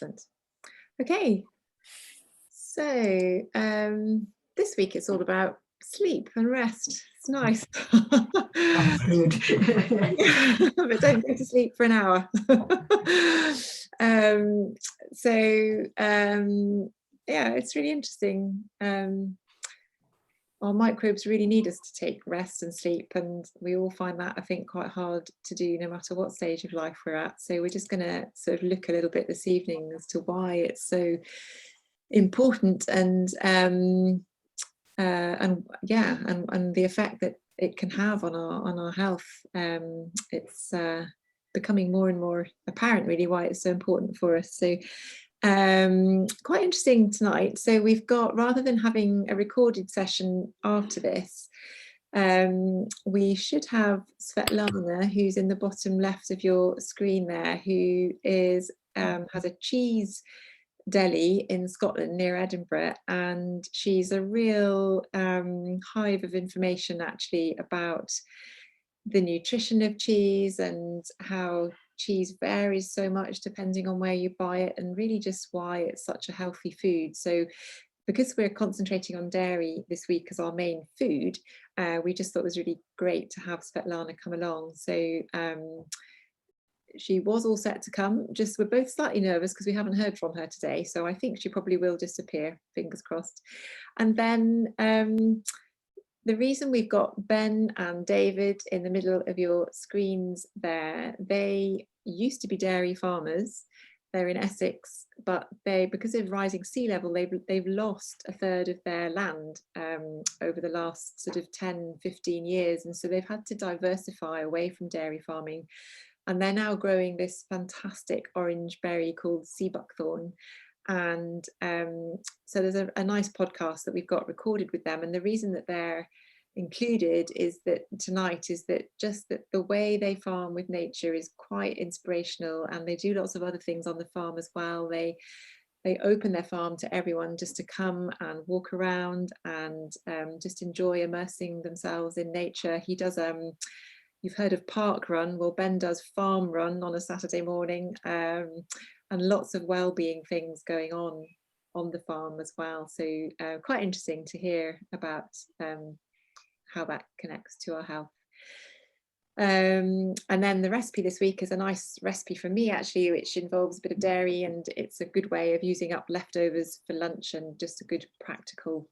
Excellent. Okay, so this week it's all about sleep and rest. It's nice. That's good. But don't go to sleep for an hour. Yeah, it's really interesting. Our microbes really need us to take rest and sleep, and we all find that, I think, quite hard to do no matter what stage of life we're at. So we're just going to sort of look a little bit this evening as to why it's so important, and the effect that it can have on our health. It's becoming more and more apparent really why it's so important for us. So quite interesting tonight. So we've got, rather than having a recorded session after this, we should have Svetlana, who's in the bottom left of your screen there, who is has a cheese deli in Scotland near Edinburgh, and she's a real hive of information actually about the nutrition of cheese and how cheese varies so much depending on where you buy it, and really just why it's such a healthy food. So because we're concentrating on dairy this week as our main food, we just thought it was really great to have Svetlana come along. So she was all set to come, just we're both slightly nervous because we haven't heard from her today, so I think she probably will disappear, fingers crossed. And then the reason we've got Ben and David in the middle of your screens there, they used to be dairy farmers. They're in Essex, but because of rising sea level, they've lost a third of their land over the last sort of 10-15 years, and so they've had to diversify away from dairy farming. And they're now growing this fantastic orange berry called sea buckthorn. And so there's a nice podcast that we've got recorded with them. And the reason that they're included is that tonight is that just that the way they farm with nature is quite inspirational, and they do lots of other things on the farm as well. They open their farm to everyone just to come and walk around and just enjoy immersing themselves in nature. He does you've heard of Park Run. Well, Ben does Farm Run on a Saturday morning, and lots of well-being things going on the farm as well. So quite interesting to hear about how that connects to our health. And then the recipe this week is a nice recipe for me actually, which involves a bit of dairy, and it's a good way of using up leftovers for lunch, and just a good practical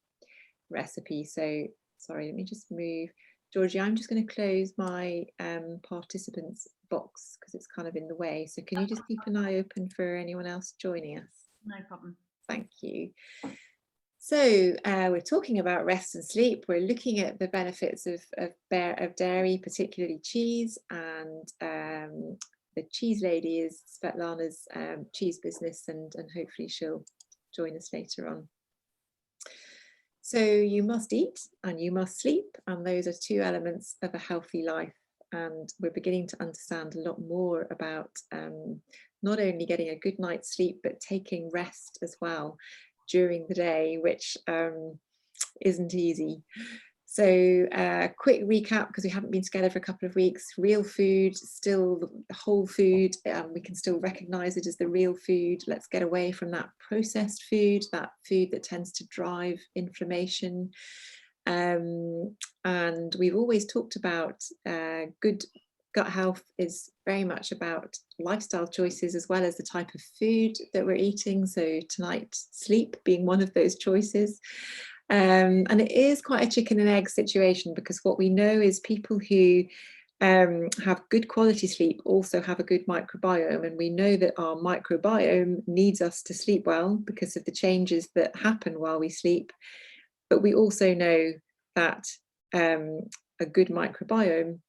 recipe. So sorry, let me just move. Georgie, I'm just going to close my participants box because it's kind of in the way. So can you just keep an eye open for anyone else joining us? No problem. Thank you. So we're talking about rest and sleep. We're looking at the benefits of dairy, particularly cheese, and the cheese lady is Svetlana's cheese business, and hopefully she'll join us later on. So you must eat and you must sleep, and those are two elements of a healthy life. And we're beginning to understand a lot more about not only getting a good night's sleep, but taking rest as well during the day, which isn't easy. So quick recap, because we haven't been together for a couple of weeks. Real food, still whole food. We can still recognize it as the real food. Let's get away from that processed food, that food that tends to drive inflammation. And we've always talked about good gut health is very much about lifestyle choices as well as the type of food that we're eating. So tonight, sleep being one of those choices. And it is quite a chicken and egg situation, because what we know is people who have good quality sleep also have a good microbiome, and we know that our microbiome needs us to sleep well because of the changes that happen while we sleep. But we also know that a good microbiome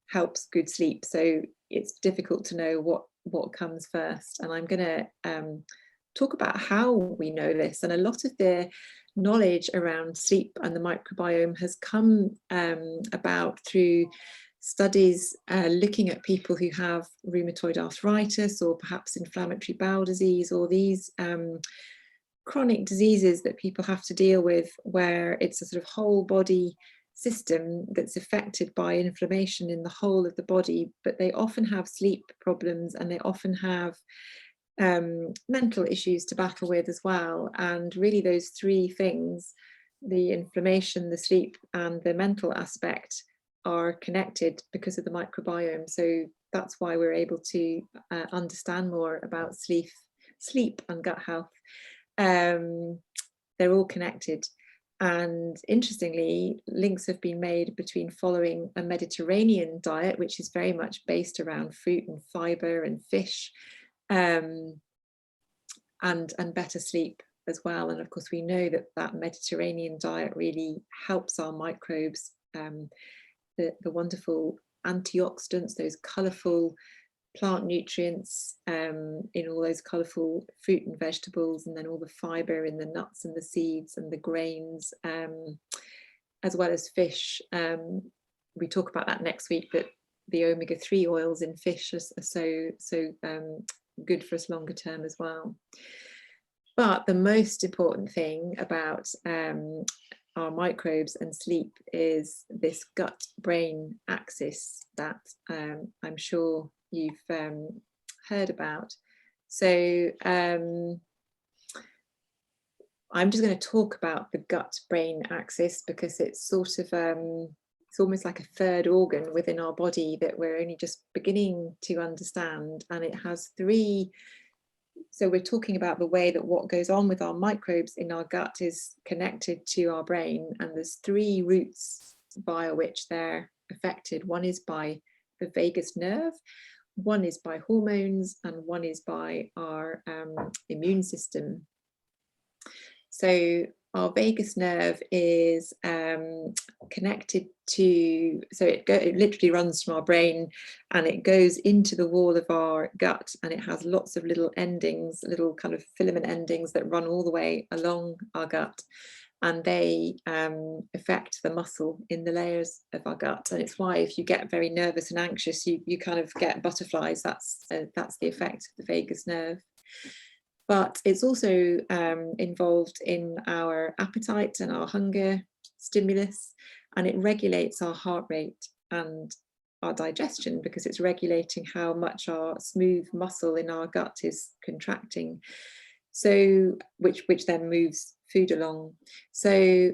helps good sleep. So it's difficult to know what comes first. And I'm going to talk about how we know this. And a lot of the knowledge around sleep and the microbiome has come about through studies looking at people who have rheumatoid arthritis, or perhaps inflammatory bowel disease, or these chronic diseases that people have to deal with, where it's a sort of whole body system that's affected by inflammation in the whole of the body, but they often have sleep problems, and they often have mental issues to battle with as well. And really those three things, the inflammation, the sleep and the mental aspect, are connected because of the microbiome. So that's why we're able to understand more about sleep and gut health. They're all connected. And interestingly, links have been made between following a Mediterranean diet, which is very much based around fruit and fiber and fish, and better sleep as well. And of course, we know that that Mediterranean diet really helps our microbes. The wonderful antioxidants, those colourful plant nutrients in all those colourful fruit and vegetables, and then all the fibre in the nuts and the seeds and the grains, as well as fish. We talk about that next week, that the omega-3 oils in fish are so good for us longer term as well. But the most important thing about our microbes and sleep is this gut-brain axis that I'm sure you've heard about. So I'm just going to talk about the gut-brain axis because it's sort of it's almost like a third organ within our body that we're only just beginning to understand, and it has three. So we're talking about the way that what goes on with our microbes in our gut is connected to our brain, and there's three routes via which they're affected. One is by the vagus nerve, one is by hormones, and one is by our immune system. So our vagus nerve is connected to, so it literally runs from our brain and it goes into the wall of our gut, and it has lots of little endings, little kind of filament endings that run all the way along our gut, and they affect the muscle in the layers of our gut. And it's why if you get very nervous and anxious, you kind of get butterflies. That's the effect of the vagus nerve. But it's also involved in our appetite and our hunger stimulus, and it regulates our heart rate and our digestion because it's regulating how much our smooth muscle in our gut is contracting. So which then moves food along. So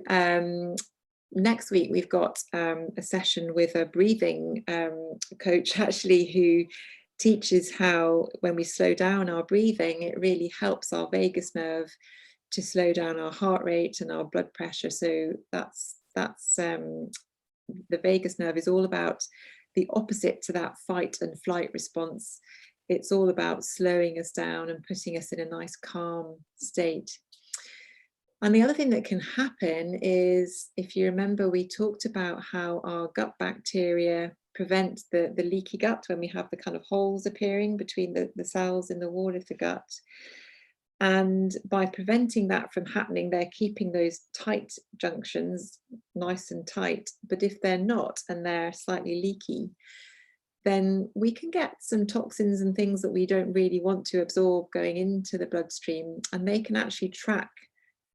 next week we've got a session with a breathing coach actually, who teaches how when we slow down our breathing, it really helps our vagus nerve to slow down our heart rate and our blood pressure. So that's the vagus nerve is all about the opposite to that fight and flight response. It's all about slowing us down and putting us in a nice calm state. And the other thing that can happen is, if you remember, we talked about how our gut bacteria prevent the leaky gut when we have the kind of holes appearing between the cells in the wall of the gut. And by preventing that from happening, they're keeping those tight junctions nice and tight. But if they're not, and they're slightly leaky, then we can get some toxins and things that we don't really want to absorb going into the bloodstream, and they can actually track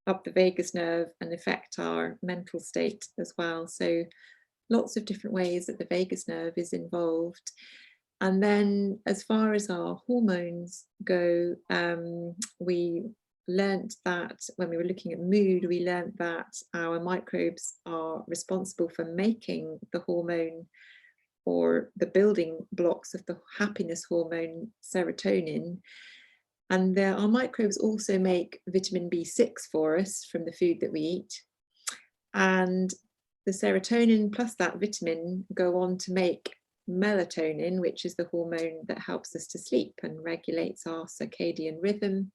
up the vagus nerve and affect our mental state as well. So lots of different ways that the vagus nerve is involved. And then as far as our hormones go, we learnt that when we were looking at mood, we learnt that our microbes are responsible for making the hormone, or the building blocks of the happiness hormone, serotonin. And our microbes also make vitamin B6 for us from the food that we eat. And the serotonin plus that vitamin go on to make melatonin, which is the hormone that helps us to sleep and regulates our circadian rhythm.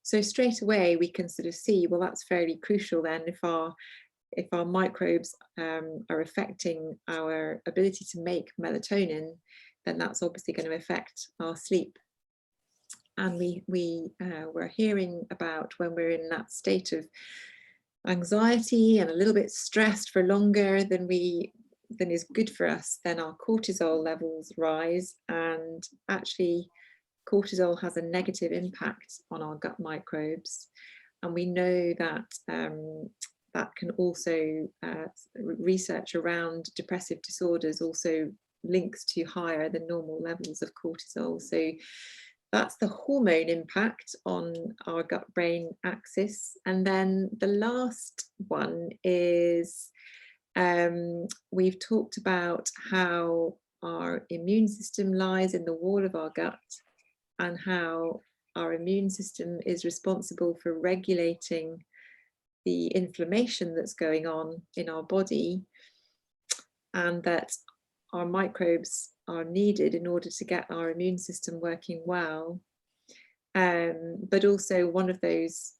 So straight away we can sort of see, well, that's fairly crucial then. If our microbes are affecting our ability to make melatonin, then that's obviously going to affect our sleep. And we're hearing about when we're in that state of anxiety and a little bit stressed for longer than is good for us, then our cortisol levels rise, and actually cortisol has a negative impact on our gut microbes. And we know that that can also research around depressive disorders also links to higher than normal levels of cortisol. So that's the hormone impact on our gut-brain axis. And then the last one is we've talked about how our immune system lies in the wall of our gut, and how our immune system is responsible for regulating the inflammation that's going on in our body, and that our microbes are needed in order to get our immune system working well. But also one of those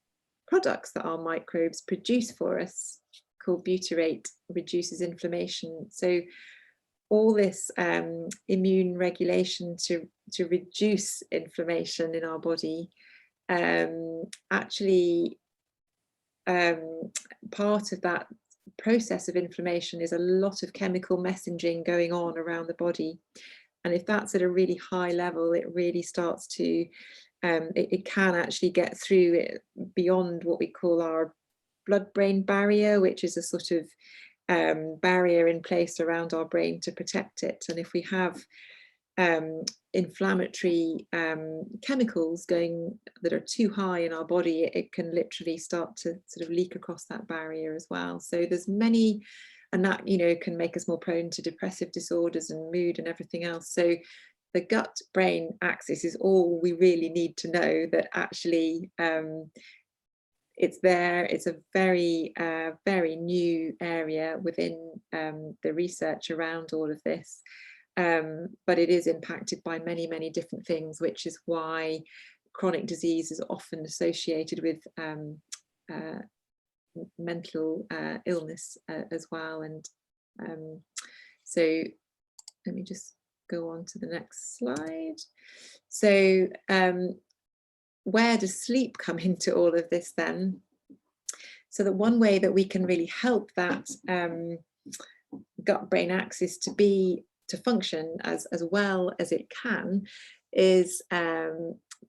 products that our microbes produce for us, called butyrate, reduces inflammation. So all this immune regulation to reduce inflammation in our body, actually part of that process of inflammation is a lot of chemical messaging going on around the body. And if that's at a really high level, it really starts to, it can actually get through it beyond what we call our blood-brain barrier, which is a sort of barrier in place around our brain to protect it. And if we have inflammatory chemicals going that are too high in our body, it can literally start to sort of leak across that barrier as well. So there's many, and that, you know, can make us more prone to depressive disorders and mood and everything else. So the gut-brain axis is all we really need to know, that actually it's there. It's a very, very new area within the research around all of this. But it is impacted by many, many different things, which is why chronic disease is often associated with mental illness as well. And so let me just go on to the next slide. So where does sleep come into all of this then? So that one way that we can really help that gut-brain axis to function as well as it can is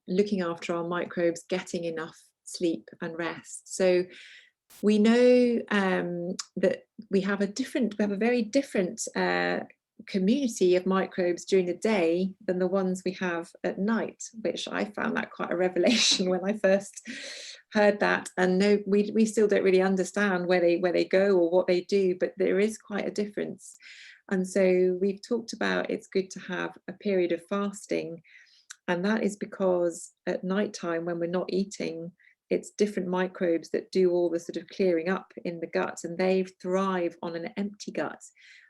looking after our microbes, getting enough sleep and rest. So we know that we have a very different community of microbes during the day than the ones we have at night, which I found that quite a revelation when I first heard that. And no, we still don't really understand where they go or what they do, but there is quite a difference. And so we've talked about it's good to have a period of fasting, and that is because at nighttime when we're not eating, it's different microbes that do all the sort of clearing up in the gut, and they thrive on an empty gut.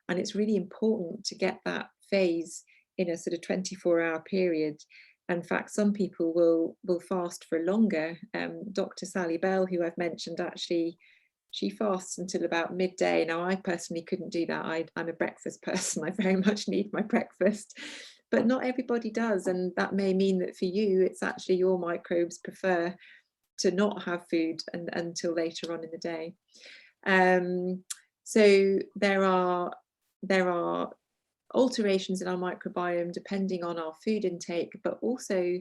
And it's really important to get that phase in a sort of 24-hour period. In fact, some people will fast for longer. Dr. Sally Bell, who I've mentioned, actually, she fasts until about midday. Now, I personally couldn't do that. I'm a breakfast person. I very much need my breakfast, but not everybody does. And that may mean that for you, it's actually your microbes prefer to not have food until later on in the day. So there are alterations in our microbiome depending on our food intake, but also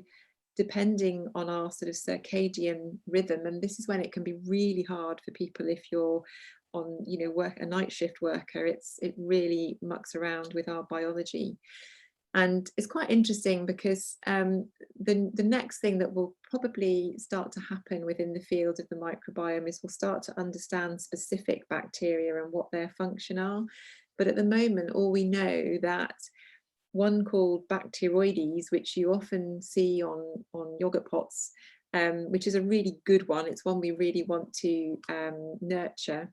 depending on our sort of circadian rhythm. And this is when it can be really hard for people if you're on, you know, a night shift worker. It really mucks around with our biology. And it's quite interesting because the next thing that will probably start to happen within the field of the microbiome is we'll start to understand specific bacteria and what their function are. But at the moment, all we know that one called Bacteroides, which you often see on yogurt pots, which is a really good one. It's one we really want to nurture.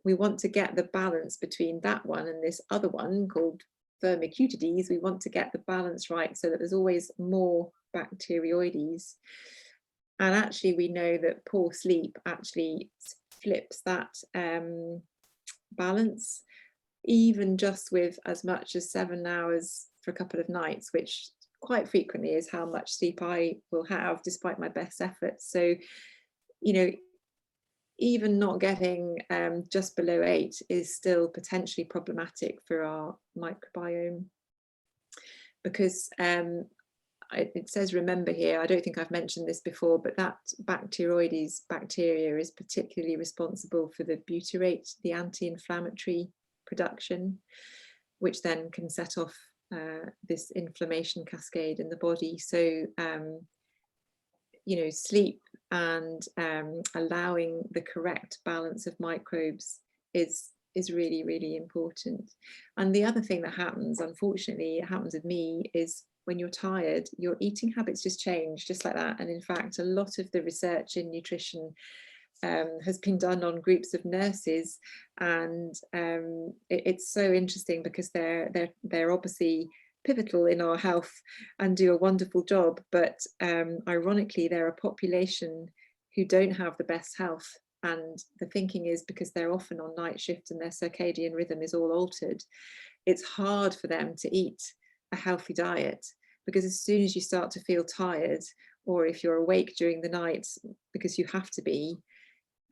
We want to get the balance between that one and this other one called Firmicutides. We want to get the balance right so that there's always more Bacteroides. And actually, we know that poor sleep actually flips that balance, even just with as much as 7 hours for a couple of nights, which quite frequently is how much sleep I will have despite my best efforts. So, you know, even not getting just below 8 is still potentially problematic for our microbiome, because it says remember here, I don't think I've mentioned this before, but that Bacteroides bacteria is particularly responsible for the butyrate, the anti-inflammatory production, which then can set off this inflammation cascade in the body. So you know, sleep and allowing the correct balance of microbes is really, really important. And the other thing that happens, unfortunately, it happens with me, is when you're tired, your eating habits just change just like that. And in fact, a lot of the research in nutrition has been done on groups of nurses, and it's so interesting because they're obviously pivotal in our health and do a wonderful job, but ironically they're a population who don't have the best health. And the thinking is because they're often on night shift and their circadian rhythm is all altered, it's hard for them to eat a healthy diet, because as soon as you start to feel tired, or if you're awake during the night because you have to be,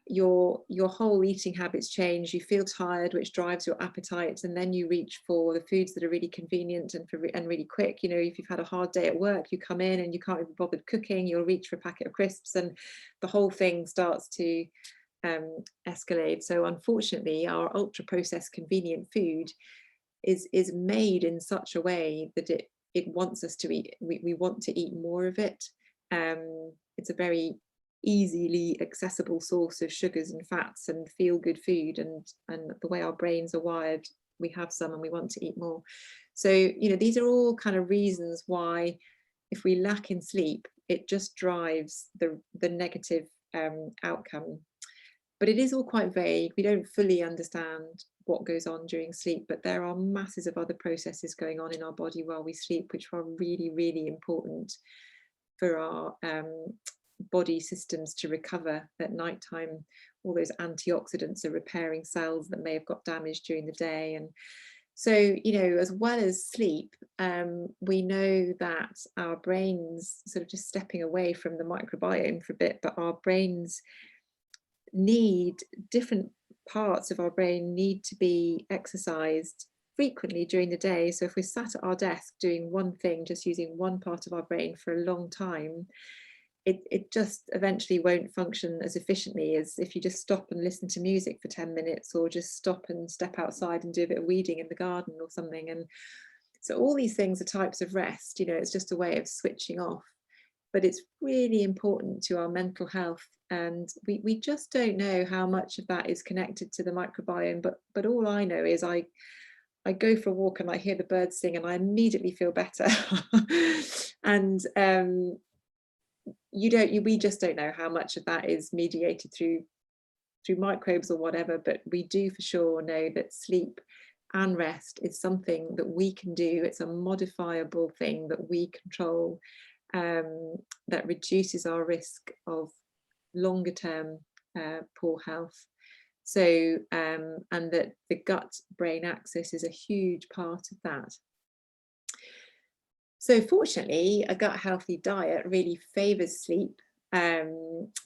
your whole eating habits change. You feel tired, which drives your appetite, and then you reach for the foods that are really convenient and really quick. You know, if you've had a hard day at work, you come in and you can't even be bothered cooking, you'll reach for a packet of crisps, and the whole thing starts to escalate. So unfortunately, our ultra processed convenient food is made in such a way that it wants us to eat. We want to eat more of it. It's a very easily accessible source of sugars and fats and feel good food, and the way our brains are wired, we have some and we want to eat more. So, you know, these are all kind of reasons why if we lack in sleep, it just drives the negative outcome. But it is all quite vague. We don't fully understand what goes on during sleep, but there are masses of other processes going on in our body while we sleep, which are really, really important for our body systems to recover at nighttime. All those antioxidants are repairing cells that may have got damaged during the day. And so, you know, as well as sleep, we know that our brains, sort of just stepping away from the microbiome for a bit, but our brains need, different parts of our brain need to be exercised frequently during the day. So if we're sat at our desk doing one thing, just using one part of our brain for a long time, it just eventually won't function as efficiently as if you just stop and listen to music for 10 minutes, or just stop and step outside and do a bit of weeding in the garden or something. And so all these things are types of rest. You know, it's just a way of switching off, but it's really important to our mental health. And we just don't know how much of that is connected to the microbiome. But all I know is I go for a walk and I hear the birds sing and I immediately feel better. And we just don't know how much of that is mediated through microbes or whatever, but we do for sure know that sleep and rest is something that we can do. It's a modifiable thing that we control, that reduces our risk of longer term poor health. So and that the gut brain axis is a huge part of that. So fortunately, a gut healthy diet really favors sleep,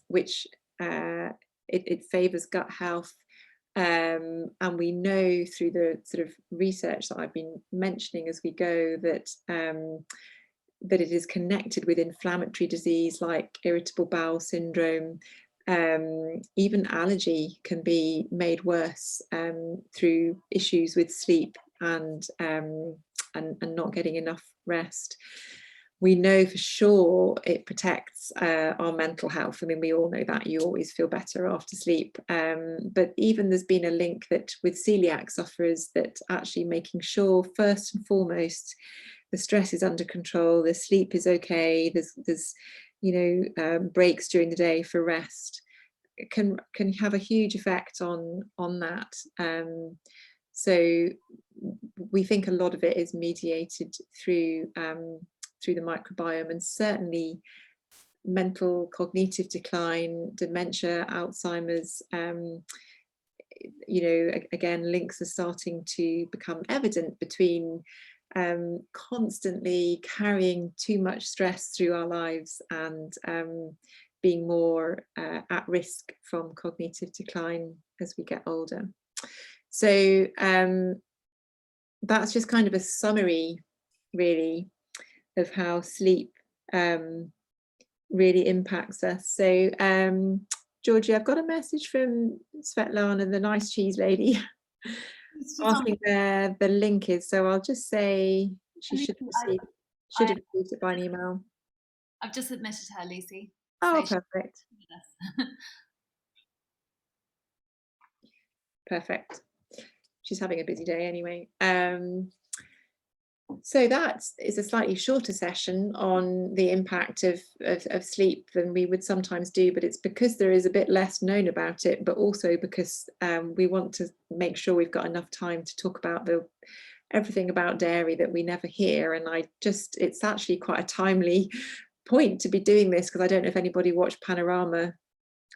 which it favors gut health. And we know through the sort of research that I've been mentioning as we go that that it is connected with inflammatory disease like irritable bowel syndrome. Even allergy can be made worse through issues with sleep and not getting enough rest. We know for sure it protects our mental health. I mean, we all know that you always feel better after sleep. But even there's been a link that with celiac sufferers, that actually making sure first and foremost the stress is under control, the sleep is okay, there's you know, breaks during the day for rest, can have a huge effect on that. So we think a lot of it is mediated through the microbiome, and certainly mental cognitive decline, dementia, Alzheimer's, you know, again, links are starting to become evident between constantly carrying too much stress through our lives and being more at risk from cognitive decline as we get older. So that's just kind of a summary, really, of how sleep really impacts us. So Georgie, I've got a message from Svetlana, the nice cheese lady, asking where the link is. So I'll just say She should I, have I, received it by an email. I've just submitted her, Lucy. Oh, So perfect. Perfect. She's having a busy day anyway. So that is a slightly shorter session on the impact of sleep than we would sometimes do, but it's because there is a bit less known about it, but also because we want to make sure we've got enough time to talk about everything about dairy that we never hear. And it's actually quite a timely point to be doing this, because I don't know if anybody watched Panorama,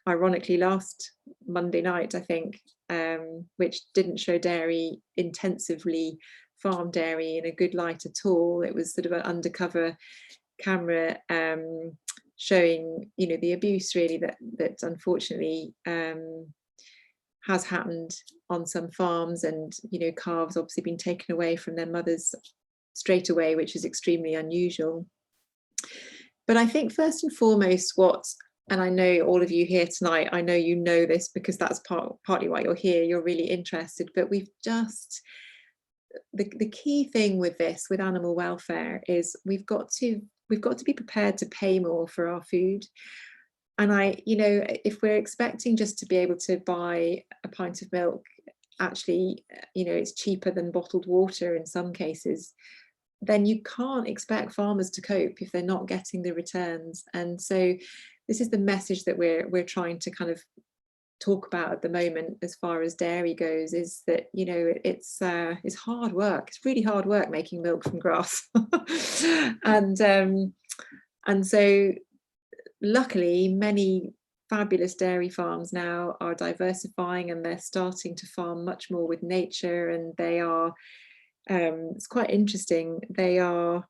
ironically, last Monday night, I think, which didn't show dairy intensively, farm dairy in a good light at all. It was sort of an undercover camera showing, the abuse really that unfortunately has happened on some farms, and calves obviously been taken away from their mothers straight away, which is extremely unusual. But I think first and foremost, and I know all of you here tonight, I know you know this because that's partly why you're here, you're really interested, but the key thing with this, with animal welfare, is we've got to be prepared to pay more for our food. And if we're expecting just to be able to buy a pint of milk, actually, it's cheaper than bottled water in some cases, then you can't expect farmers to cope if they're not getting the returns. And so this is the message that we're trying to kind of talk about at the moment as far as dairy goes, is that it's hard work. It's really hard work making milk from grass. and so luckily many fabulous dairy farms now are diversifying, and they're starting to farm much more with nature, and they are it's quite interesting, they are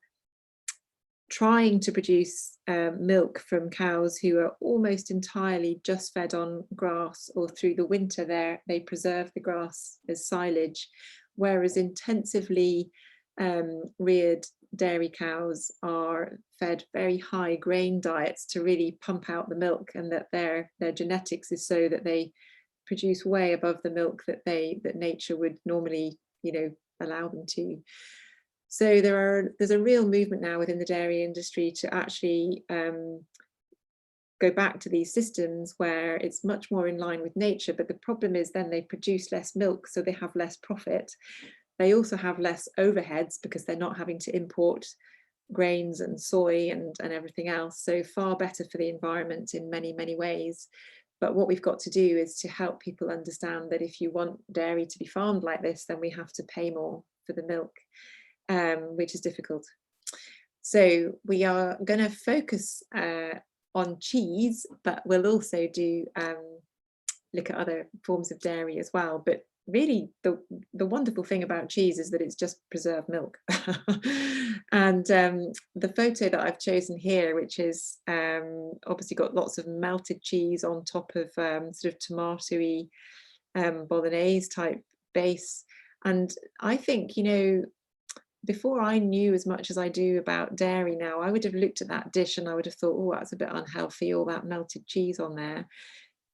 trying to produce milk from cows who are almost entirely just fed on grass, or through the winter they preserve the grass as silage, whereas intensively reared dairy cows are fed very high grain diets to really pump out the milk, and that their genetics is so that they produce way above the milk that nature would normally allow them to. So there's a real movement now within the dairy industry to actually go back to these systems where it's much more in line with nature. But the problem is then they produce less milk, so they have less profit. They also have less overheads because they're not having to import grains and soy and everything else. So far better for the environment in many, many ways. But what we've got to do is to help people understand that if you want dairy to be farmed like this, then we have to pay more for the milk, which is difficult. So we are going to focus on cheese, but we'll also do look at other forms of dairy as well. But really the wonderful thing about cheese is that it's just preserved milk. And the photo that I've chosen here, which is obviously got lots of melted cheese on top of sort of tomatoey bolognese type base. And I think, before I knew as much as I do about dairy now, I would have looked at that dish and I would have thought, oh, that's a bit unhealthy, all that melted cheese on there.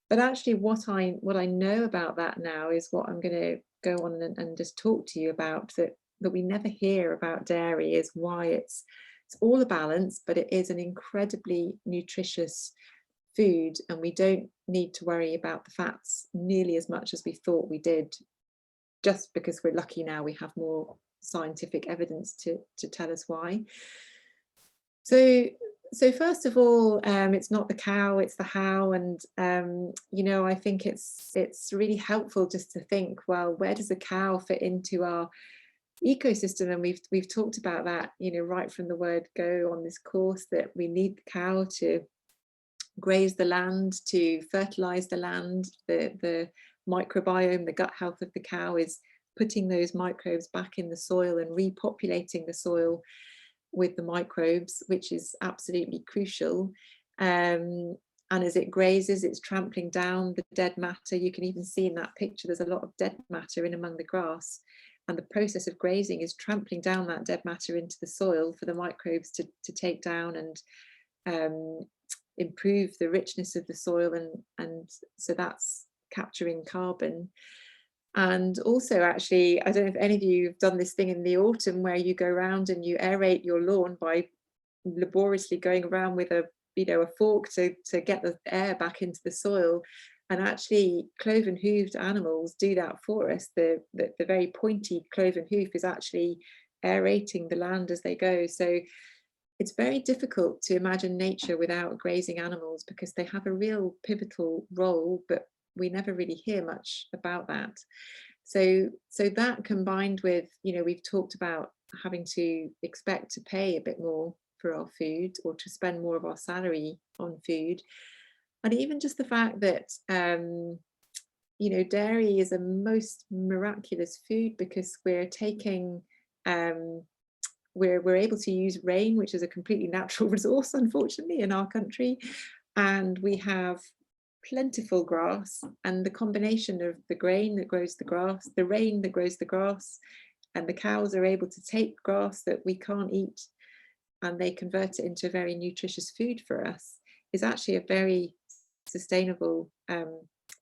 But actually what I know about that now is what I'm going to go on and just talk to you about, that we never hear about dairy, is why it's all a balance, but it is an incredibly nutritious food, and we don't need to worry about the fats nearly as much as we thought we did, just because we're lucky now we have more scientific evidence to tell us why. So first of all, it's not the cow, it's the how. And I think it's really helpful just to think, well, where does the cow fit into our ecosystem? And we've talked about that, right from the word go on this course, that we need the cow to graze the land, to fertilize the land. The microbiome, the gut health of the cow is putting those microbes back in the soil and repopulating the soil with the microbes, which is absolutely crucial. And as it grazes, it's trampling down the dead matter. You can even see in that picture there's a lot of dead matter in among the grass, and the process of grazing is trampling down that dead matter into the soil for the microbes to take down and improve the richness of the soil, and so that's capturing carbon. And also, actually, I don't know if any of you have done this thing in the autumn where you go around and you aerate your lawn by laboriously going around with a fork to get the air back into the soil. And actually, cloven hooved animals do that for us. The very pointy cloven hoof is actually aerating the land as they go. So it's very difficult to imagine nature without grazing animals, because they have a real pivotal role, but we never really hear much about that. So that, combined with, we've talked about having to expect to pay a bit more for our food, or to spend more of our salary on food. And even just the fact that, dairy is a most miraculous food, because we're taking, we're able to use rain, which is a completely natural resource, unfortunately, in our country. And we have plentiful grass, and the combination of the grain that grows the grass, the rain that grows the grass, and the cows are able to take grass that we can't eat, and they convert it into a very nutritious food for us, is actually a very sustainable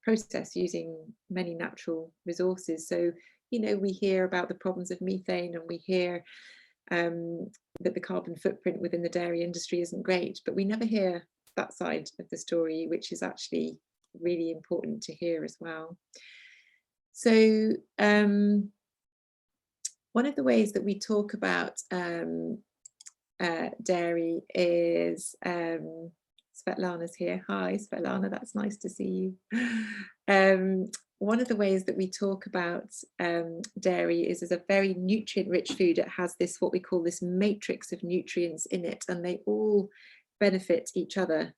process using many natural resources. So, we hear about the problems of methane, and we hear that the carbon footprint within the dairy industry isn't great, but we never hear that side of the story, which is actually really important to hear as well. So one of the ways that we talk about dairy is, Svetlana's here. Hi, Svetlana, that's nice to see you. One of the ways that we talk about dairy is as a very nutrient-rich food. It has this, what we call this matrix of nutrients in it, and they all benefit each other.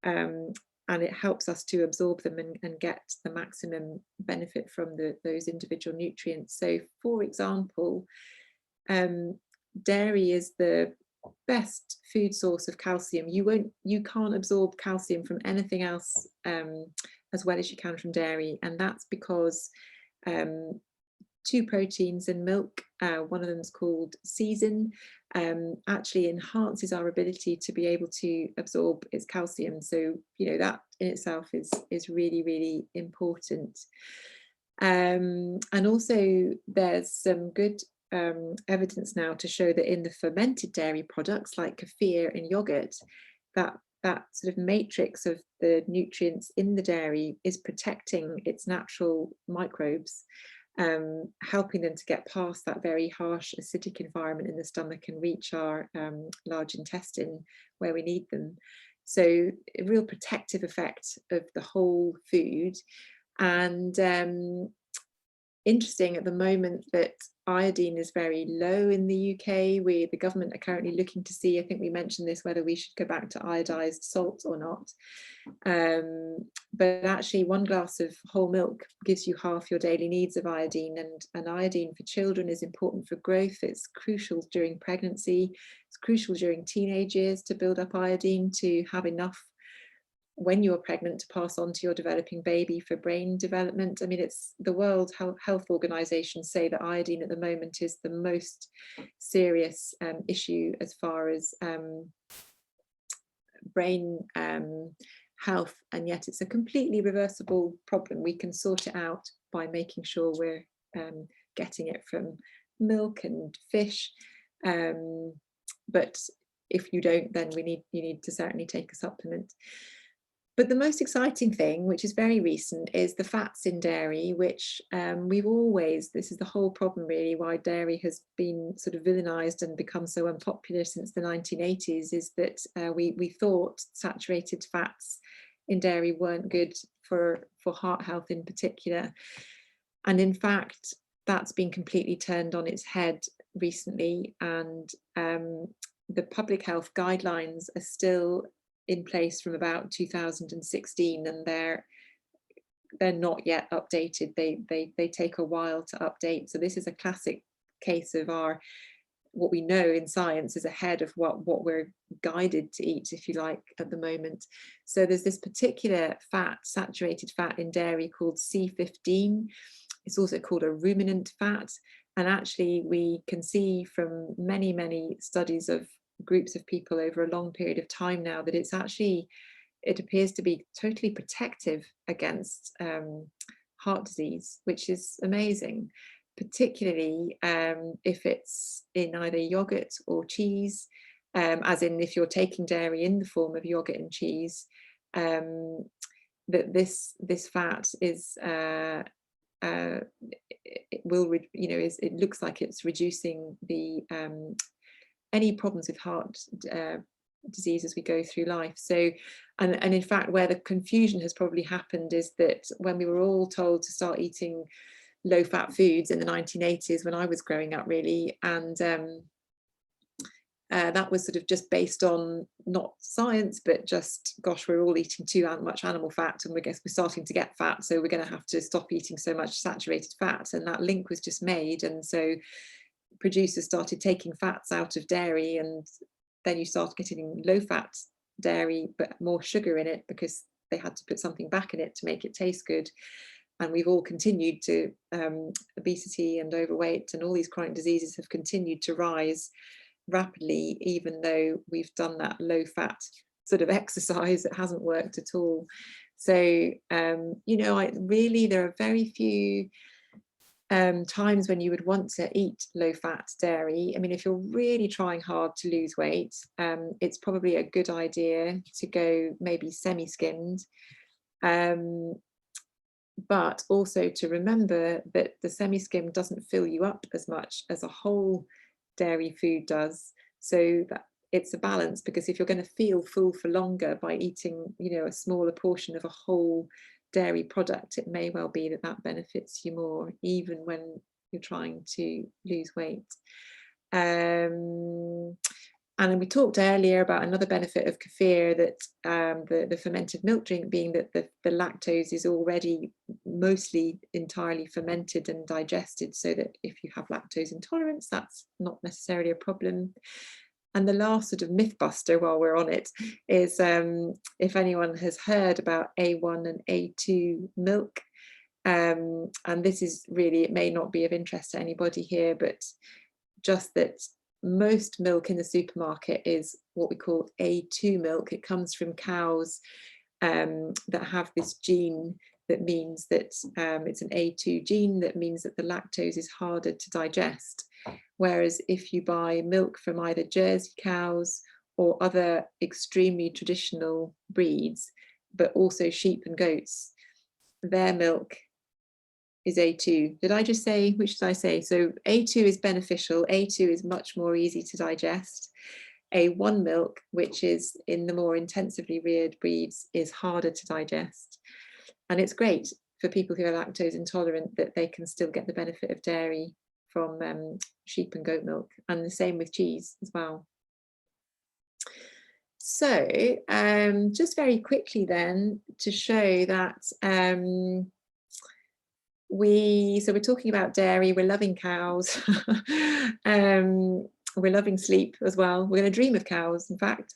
And it helps us to absorb them and get the maximum benefit from those individual nutrients. So, for example, dairy is the best food source of calcium. You can't absorb calcium from anything else as well as you can from dairy, and that's because two proteins in milk, one of them is called casein, actually enhances our ability to be able to absorb its calcium. So that in itself is really, really important. And also there's some good evidence now to show that in the fermented dairy products like kefir and yogurt, that sort of matrix of the nutrients in the dairy is protecting its natural microbes, helping them to get past that very harsh acidic environment in the stomach and reach our large intestine where we need them. So a real protective effect of the whole food. And interesting at the moment that iodine is very low in the UK. The government are currently looking to see, I think we mentioned this, whether we should go back to iodized salt or not. But actually 1 glass of whole milk gives you half your daily needs of iodine, and iodine for children is important for growth. It's crucial during pregnancy. It's crucial during teenage years to build up iodine, to have enough when you're pregnant to pass on to your developing baby for brain development. I mean, it's the World Health Organization say that iodine at the moment is the most serious issue as far as brain health, and yet it's a completely reversible problem. We can sort it out by making sure we're getting it from milk and fish, but if you don't, then you need to certainly take a supplement. But the most exciting thing, which is very recent, is the fats in dairy, which this is the whole problem really, why dairy has been sort of villainized and become so unpopular since the 1980s, is that we thought saturated fats in dairy weren't good for heart health in particular. And in fact, that's been completely turned on its head recently, and the public health guidelines are still in place from about 2016, and they're not yet updated. They take a while to update. So this is a classic case of what we know in science is ahead of what we're guided to eat, if you like, at the moment. So there's this particular fat, saturated fat in dairy called C15. It's also called a ruminant fat, and actually we can see from many studies of groups of people over a long period of time now that it appears to be totally protective against heart disease, which is amazing, particularly if it's in either yogurt or cheese, as in if you're taking dairy in the form of yogurt and cheese, that this fat is it will, it looks like it's reducing the any problems with heart disease as we go through life. So, and in fact, where the confusion has probably happened is that when we were all told to start eating low-fat foods in the 1980s, when I was growing up, really, and that was sort of just based on not science, but just, gosh, we're all eating too much animal fat, and we're starting to get fat, so we're going to have to stop eating so much saturated fat. And that link was just made, and so producers started taking fats out of dairy, and then you start getting low-fat dairy but more sugar in it because they had to put something back in it to make it taste good. And we've all continued to obesity and overweight and all these chronic diseases have continued to rise rapidly, even though we've done that low-fat sort of exercise. It hasn't worked at all. So really there are very few times when you would want to eat low-fat dairy. I mean, if you're really trying hard to lose weight, it's probably a good idea to go maybe semi-skimmed, but also to remember that the semi-skim doesn't fill you up as much as a whole dairy food does. So that it's a balance, because if you're going to feel full for longer by eating, a smaller portion of a whole dairy product, it may well be that that benefits you more, even when you're trying to lose weight. And we talked earlier about another benefit of kefir, that the fermented milk drink, being that the lactose is already mostly entirely fermented and digested, so that if you have lactose intolerance, that's not necessarily a problem. And the last sort of myth buster while we're on it is if anyone has heard about A1 and A2 milk, and this is really, it may not be of interest to anybody here, but just that most milk in the supermarket is what we call A2 milk. It comes from cows that have this gene that means that it's an A2 gene that means that the lactose is harder to digest. Whereas if you buy milk from either Jersey cows or other extremely traditional breeds, but also sheep and goats, their milk is A2. Did I just say, which did I say? So A2 is beneficial. A2 is much more easy to digest. A1 milk, which is in the more intensively reared breeds, is harder to digest. And it's great for people who are lactose intolerant that they can still get the benefit of dairy from sheep and goat milk, and the same with cheese as well. So just very quickly then, to show that we're talking about dairy, we're loving cows, we're loving sleep as well. We're going to dream of cows, in fact.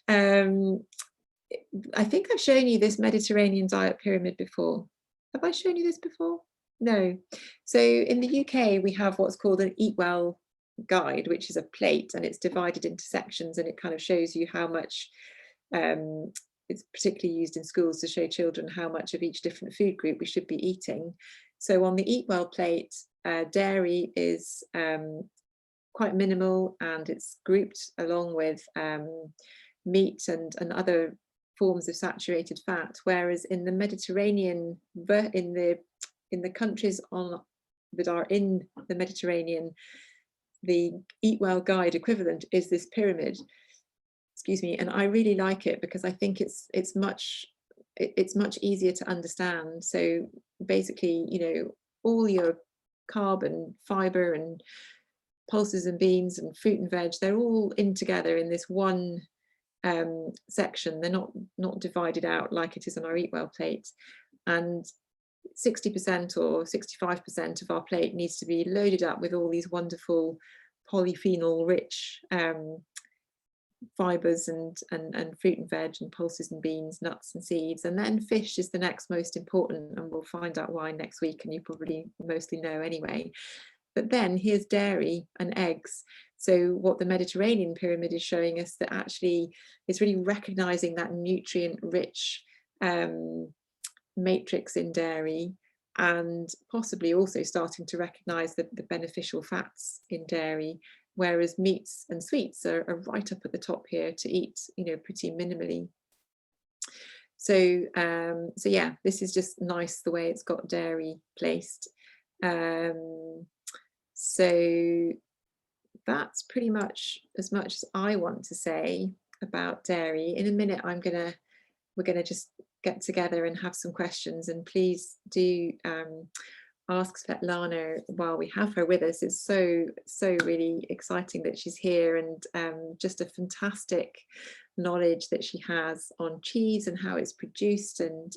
I think I've shown you this Mediterranean diet pyramid before. Have I shown you this before? No. So in the UK, we have what's called an Eat Well guide, which is a plate, and it's divided into sections, and it kind of shows you how much, it's particularly used in schools to show children how much of each different food group we should be eating. So on the Eat Well plate, dairy is quite minimal, and it's grouped along with meat and other forms of saturated fat, whereas in the Mediterranean, in the countries that are in the Mediterranean, the Eat Well guide equivalent is this pyramid. Excuse me, and I really like it because I think it's much easier to understand. So basically, all your carb and fiber and pulses and beans and fruit and veg, they're all in together in this one section. They're not divided out like it is on our Eat Well plate. And 60% or 65% of our plate needs to be loaded up with all these wonderful polyphenol rich fibers and fruit and veg and pulses and beans, nuts and seeds. And then fish is the next most important, and we'll find out why next week, and you probably mostly know anyway. But then here's dairy and eggs. So what the Mediterranean pyramid is showing us, that actually it's really recognizing that nutrient rich matrix in dairy, and possibly also starting to recognise the beneficial fats in dairy, whereas meats and sweets are right up at the top here to eat, pretty minimally. So yeah, this is just nice the way it's got dairy placed. So that's pretty much as I want to say about dairy. In a minute, we're gonna just get together and have some questions, and please do ask Svetlana while we have her with us. It's so really exciting that she's here, and just a fantastic knowledge that she has on cheese and how it's produced, and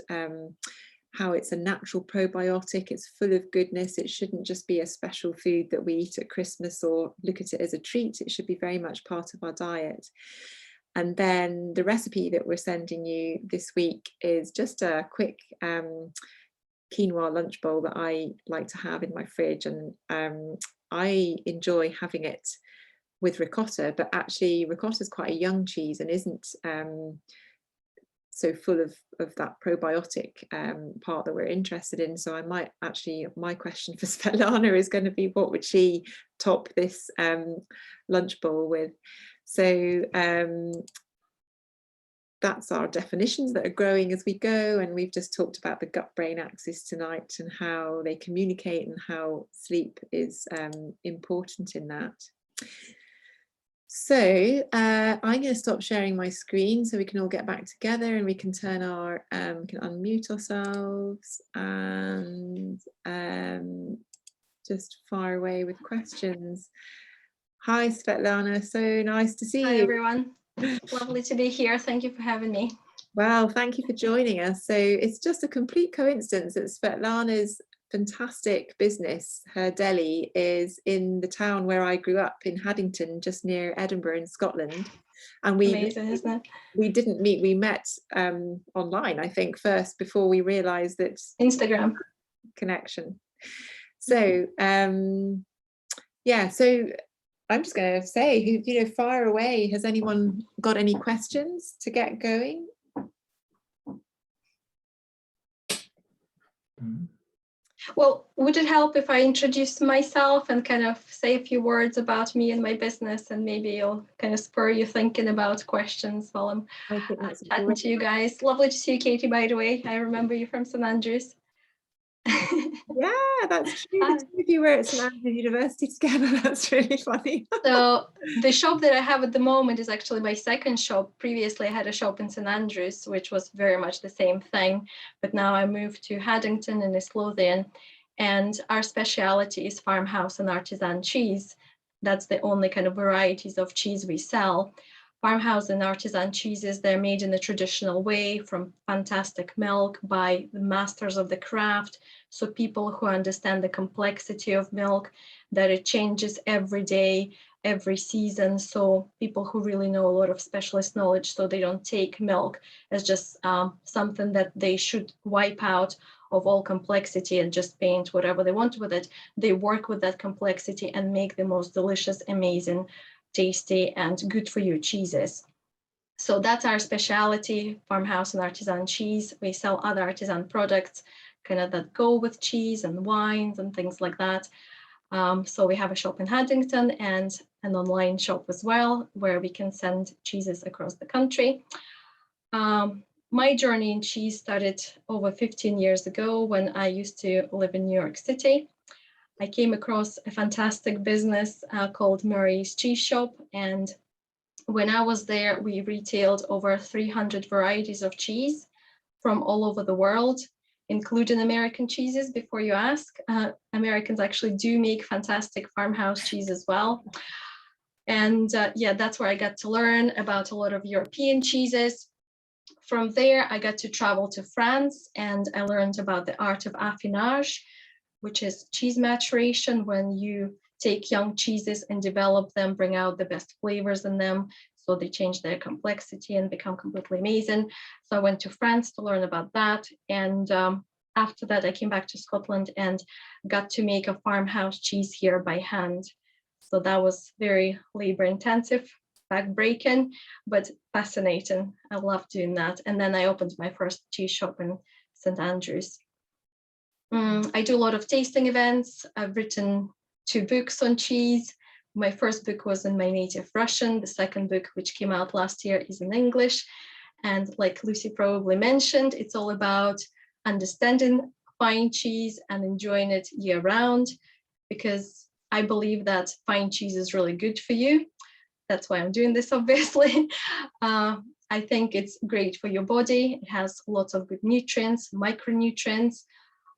how it's a natural probiotic. It's full of goodness. It shouldn't just be a special food that we eat at Christmas or look at it as a treat. It should be very much part of our diet. And then the recipe that we're sending you this week is just a quick quinoa lunch bowl that I like to have in my fridge, and I enjoy having it with ricotta, but actually ricotta is quite a young cheese and isn't so full of that probiotic part that we're interested in. So I might actually, my question for Svetlana is going to be, what would she top this lunch bowl with? So that's our definitions that are growing as we go, and we've just talked about the gut-brain axis tonight and how they communicate and how sleep is important in that. So I'm going to stop sharing my screen so we can all get back together, and we can turn our we can unmute ourselves and just fire away with questions. Hi Svetlana, so nice to see you. Hi everyone, lovely to be here. Thank you for having me. Well, thank you for joining us. So it's just a complete coincidence that Svetlana's fantastic business, her deli, is in the town where I grew up, in Haddington, just near Edinburgh in Scotland. And Amazing, isn't it? We didn't meet, we met online, I think, first, before we realized that Instagram connection. So yeah, so I'm just going to say, fire away. Has anyone got any questions to get going? Well, would it help if I introduce myself and kind of say a few words about me and my business, and maybe it'll kind of spur you thinking about questions while I'm chatting to you guys. Lovely to see you, Katie, by the way. I remember you from St Andrews. Yeah, that's true. The two of you were at St Andrews University together. That's really funny. So the shop that I have at the moment is actually my second shop. Previously, I had a shop in St Andrews, which was very much the same thing. But now I moved to Haddington in East Lothian, and our speciality is farmhouse and artisan cheese. That's the only kind of varieties of cheese we sell. Farmhouse and artisan cheeses, they're made in the traditional way from fantastic milk by the masters of the craft. So people who understand the complexity of milk, that it changes every day, every season. So people who really know a lot of specialist knowledge, so they don't take milk as just something that they should wipe out of all complexity and just paint whatever they want with it. They work with that complexity and make the most delicious, amazing, tasty and good for you cheeses. So that's our specialty, farmhouse and artisan cheese. We sell other artisan products kind of that go with cheese and wines and things like that. So we have a shop in Haddington and an online shop as well, where we can send cheeses across the country. My journey in cheese started over 15 years ago when I used to live in New York City. I came across a fantastic business called Murray's Cheese Shop. And when I was there, we retailed over 300 varieties of cheese from all over the world, including American cheeses. Before you ask, Americans actually do make fantastic farmhouse cheese as well. And yeah, that's where I got to learn about a lot of European cheeses. From there, I got to travel to France, and I learned about the art of affinage, which is cheese maturation, when you take young cheeses and develop them, bring out the best flavors in them, so they change their complexity and become completely amazing. So I went to France to learn about that. And after that, I came back to Scotland and got to make a farmhouse cheese here by hand. So that was very labor intensive, back-breaking, but fascinating. I love doing that. And then I opened my first cheese shop in St Andrews. I do a lot of tasting events. I've written 2 books on cheese. My first book was in my native Russian. The second book, which came out last year, is in English. And like Lucy probably mentioned, it's all about understanding fine cheese and enjoying it year round, because I believe that fine cheese is really good for you. That's why I'm doing this, obviously. I think it's great for your body. It has lots of good nutrients, micronutrients,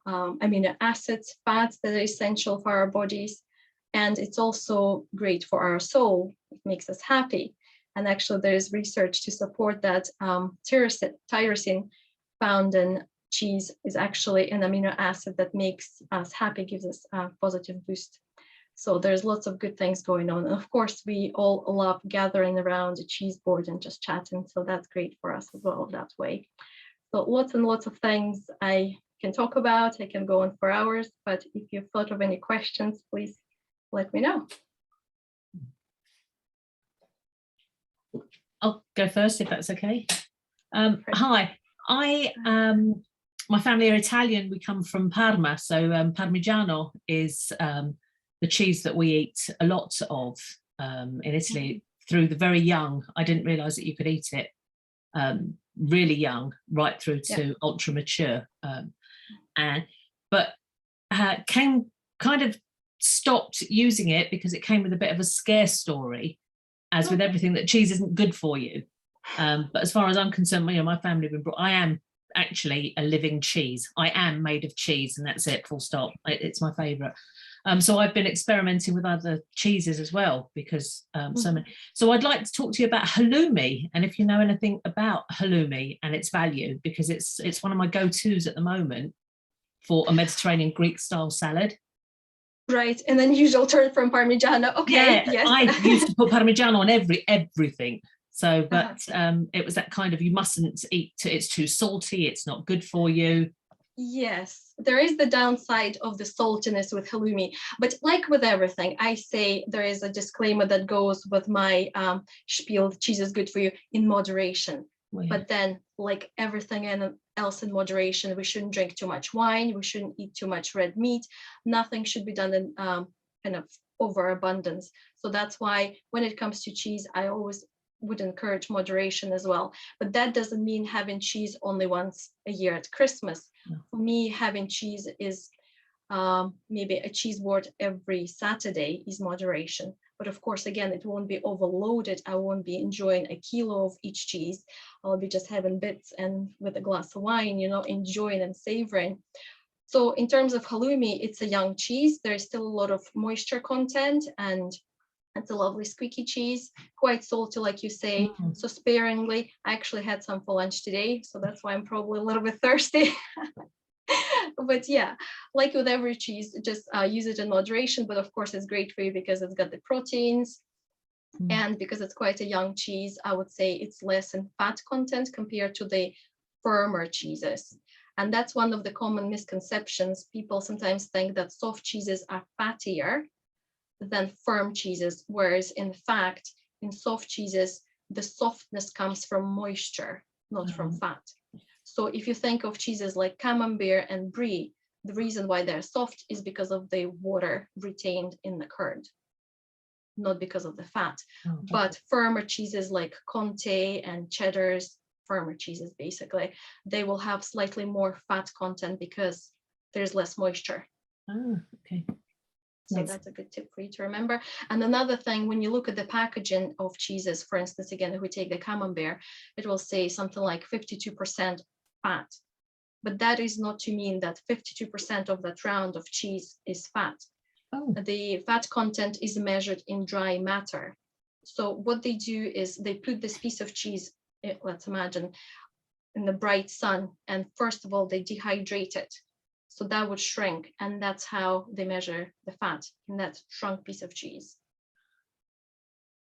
amino acids, fats that are essential for our bodies. And it's also great for our soul. It makes us happy. And actually, there is research to support that tyrosine found in cheese is actually an amino acid that makes us happy, gives us a positive boost. So there's lots of good things going on. And of course, we all love gathering around a cheese board and just chatting. So that's great for us as well that way. So lots and lots of things I can talk about. I can go on for hours, but if you've thought of any questions, please let me know. I'll go first if that's okay. Hi, my family are Italian. We come from Parma, so Parmigiano is the cheese that we eat a lot of in Italy through the very young. I didn't realise that you could eat it really young, right through to ultra mature, but came kind of stopped using it because it came with a bit of a scare story, as with everything, that cheese isn't good for you. But as far as I'm concerned, my family have been brought. I am actually a living cheese. I am made of cheese, and that's it. Full stop. It's my favourite. So I've been experimenting with other cheeses as well, because so many. So I'd like to talk to you about halloumi, and if you know anything about halloumi and its value, because it's one of my go-tos at the moment for a Mediterranean Greek style salad. Right, an unusual turn from Parmigiano. Okay, yeah, yes. I used to put Parmigiano on everything. So, but it was that kind of, you mustn't eat, it's too salty, it's not good for you. Yes, there is the downside of the saltiness with halloumi, but like with everything, I say there is a disclaimer that goes with my spiel, cheese is good for you, in moderation. Oh, yeah. But then, like everything else in moderation, we shouldn't drink too much wine, we shouldn't eat too much red meat, nothing should be done in kind of overabundance. So that's why when it comes to cheese, I always would encourage moderation as well. But that doesn't mean having cheese only once a year at Christmas. Yeah. For me, having cheese is maybe a cheese board every Saturday is moderation. But of course, again, it won't be overloaded. I won't be enjoying a kilo of each cheese. I'll be just having bits and with a glass of wine, enjoying and savoring. So in terms of halloumi, it's a young cheese. There's still a lot of moisture content, and it's a lovely squeaky cheese, quite salty, like you say, so sparingly. I actually had some for lunch today, so that's why I'm probably a little bit thirsty. But yeah, like with every cheese, just use it in moderation. But of course, it's great for you because it's got the proteins. And because it's quite a young cheese, I would say it's less in fat content compared to the firmer cheeses. And that's one of the common misconceptions. People sometimes think that soft cheeses are fattier than firm cheeses, whereas in fact, in soft cheeses, the softness comes from moisture, not from fat. So if you think of cheeses like Camembert and Brie, the reason why they're soft is because of the water retained in the curd, not because of the fat. But firmer cheeses like Comté and Cheddars, firmer cheeses basically, they will have slightly more fat content because there's less moisture. Okay. So that's a good tip for you to remember. And another thing, when you look at the packaging of cheeses, for instance, again, if we take the Camembert, it will say something like 52% fat. But that is not to mean that 52% of that round of cheese is fat. The fat content is measured in dry matter. So what they do is they put this piece of cheese, let's imagine, in the bright sun, and first of all, they dehydrate it. So that would shrink, and that's how they measure the fat in that shrunk piece of cheese.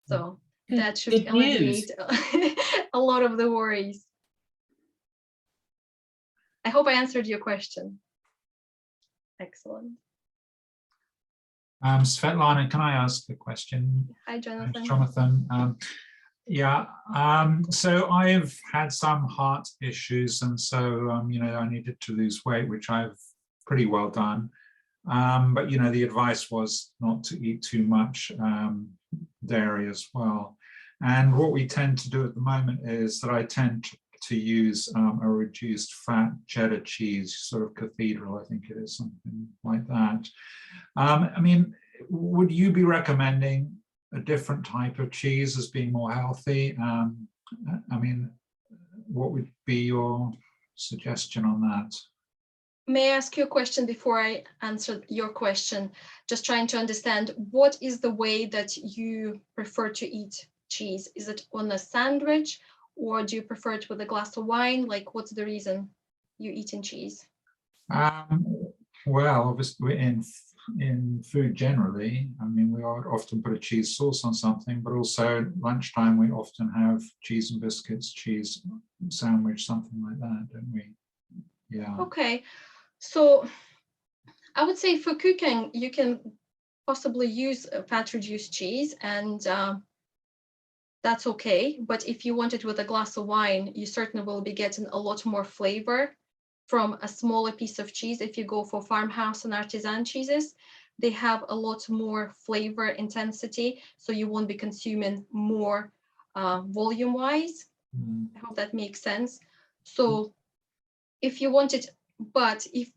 So that should alleviate a lot of the worries. I hope I answered your question. Excellent. Svetlana, can I ask a question? Hi, Jonathan. Jonathan. So I've had some heart issues, and so I needed to lose weight, which I've pretty well done. But you know, the advice was not to eat too much dairy as well. And what we tend to do at the moment is that I tend to use a reduced fat cheddar cheese, sort of cathedral, I think it is, something like that. I mean, would you be recommending a different type of cheese as being more healthy? I mean, what would be your suggestion on that? May I ask you a question before I answer your question? Just trying to understand, what is the way that you prefer to eat cheese? Is it on a sandwich, or do you prefer it with a glass of wine? Like, what's the reason you eat in cheese? Well, obviously in food generally, I mean, we often put a cheese sauce on something, but also lunchtime we often have cheese and biscuits, cheese sandwich, something like that, don't we? Yeah. Okay, so I would say for cooking, you can possibly use a fat-reduced cheese, and that's okay. But if you want it with a glass of wine, you certainly will be getting a lot more flavor from a smaller piece of cheese. If you go for farmhouse and artisan cheeses, they have a lot more flavor intensity, so you won't be consuming more volume-wise. I hope that makes sense. So if you wanted, but if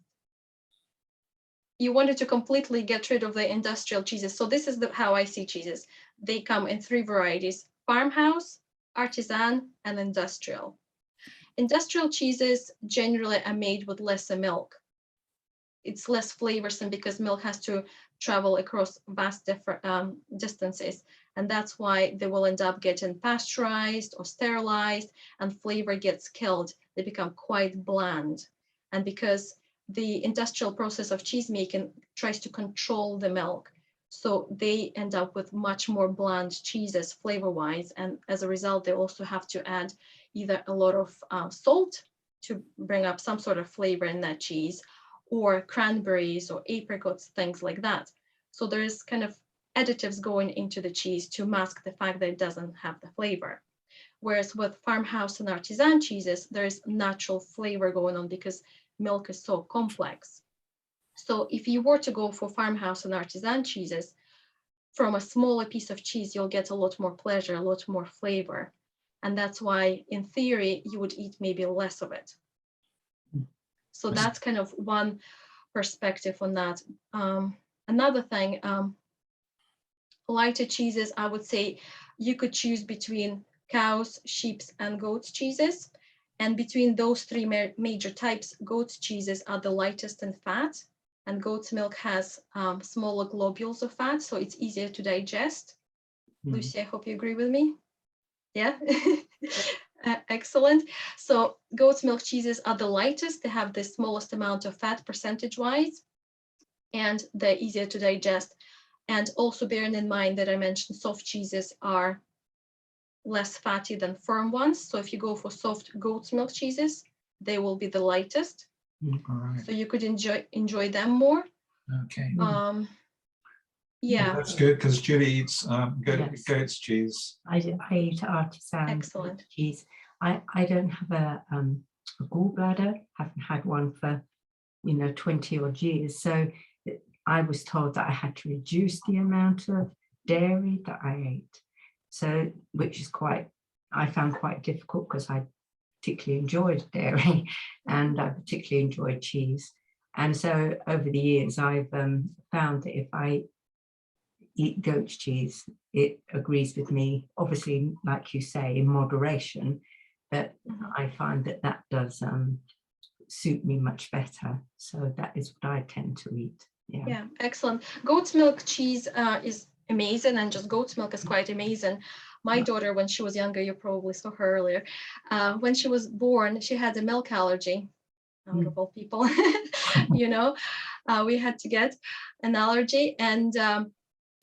you wanted to completely get rid of the industrial cheeses, so this is how I see cheeses. They come in 3 varieties: farmhouse, artisan, and industrial. Industrial cheeses generally are made with less milk. It's less flavorsome because milk has to travel across vast different distances, and that's why they will end up getting pasteurized or sterilized, and flavor gets killed. They become quite bland, and because the industrial process of cheese making tries to control the milk, so they end up with much more bland cheeses flavor-wise, and as a result, they also have to add either a lot of salt to bring up some sort of flavor in that cheese, or cranberries or apricots, things like that. So there's kind of additives going into the cheese to mask the fact that it doesn't have the flavor. Whereas with farmhouse and artisan cheeses, there's natural flavor going on because milk is so complex. So if you were to go for farmhouse and artisan cheeses, from a smaller piece of cheese, you'll get a lot more pleasure, a lot more flavor. And that's why, in theory, you would eat maybe less of it. So that's kind of one perspective on that. Another thing, lighter cheeses, I would say you could choose between cows, sheep, and goat cheeses. And between those 3 major types, goat cheeses are the lightest in fat, and goat's milk has smaller globules of fat, so it's easier to digest. Lucy, I hope you agree with me. Yeah. Excellent. So goat's milk cheeses are the lightest. They have the smallest amount of fat percentage-wise, and they're easier to digest. And also bearing in mind that I mentioned soft cheeses are less fatty than firm ones. So if you go for soft goat's milk cheeses, they will be the lightest. All right. So you could enjoy them more. Okay. Yeah. That's good, because Julie eats Yes. goat's cheese. I eat artisan Excellent. cheese. I don't have a gallbladder. Haven't had one for 20 odd years. So I was told that I had to reduce the amount of dairy that I ate. So which is I found quite difficult, because I particularly enjoyed dairy and I particularly enjoyed cheese. And so over the years, I've found that if I eat goat's cheese, it agrees with me, obviously, like you say, in moderation, but I find that does suit me much better. So that is what I tend to eat. Yeah, excellent. Goat's milk cheese is amazing, and just goat's milk is quite amazing. My daughter, when she was younger, you probably saw her earlier, when she was born, she had a milk allergy. Out of all people, we had to get an allergy, and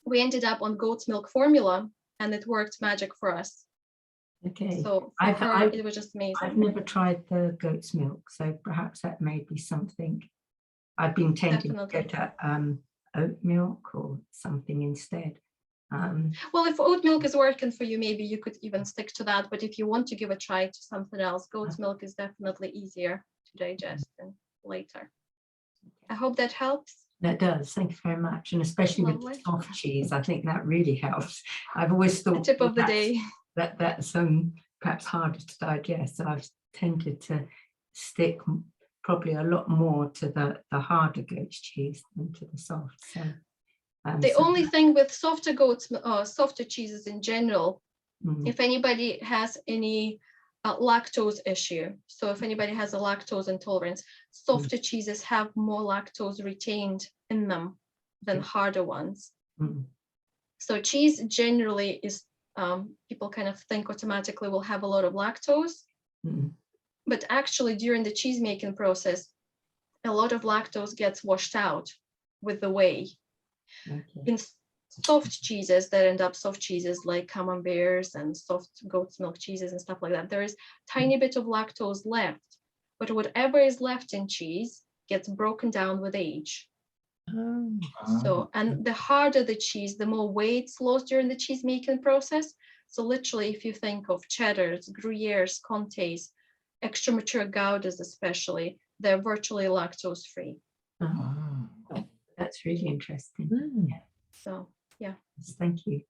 we ended up on goat's milk formula, and it worked magic for us. Okay. So for her, it was just amazing. I've never tried the goat's milk, so perhaps that may be something. I've been tempted to go to oat milk or something instead. Well, if oat milk is working for you, maybe you could even stick to that. But if you want to give a try to something else, goat's milk is definitely easier to digest and later. I hope that helps. That does. Thank you very much. And especially with Lovely. the soft cheese, I think that really helps. I've always The thought tip of the day. that's perhaps harder to digest. So I've tended to stick probably a lot more to the harder goat's cheese than to the soft. So The only thing with softer cheeses in general, if anybody has any lactose issue, so if anybody has a lactose intolerance, softer cheeses have more lactose retained in them than harder ones. So cheese generally is, people kind of think automatically will have a lot of lactose, but actually during the cheese making process, a lot of lactose gets washed out with the whey. In soft cheeses that end up soft cheeses like camemberts and soft goat's milk cheeses and stuff like that, there is tiny bit of lactose left, but whatever is left in cheese gets broken down with age. So, and the harder the cheese, the more whey it's lost during the cheese making process. So literally, if you think of cheddars, gruyères, comtés, extra mature goudas especially, they're virtually lactose free. That's really interesting. So yeah. Thank you.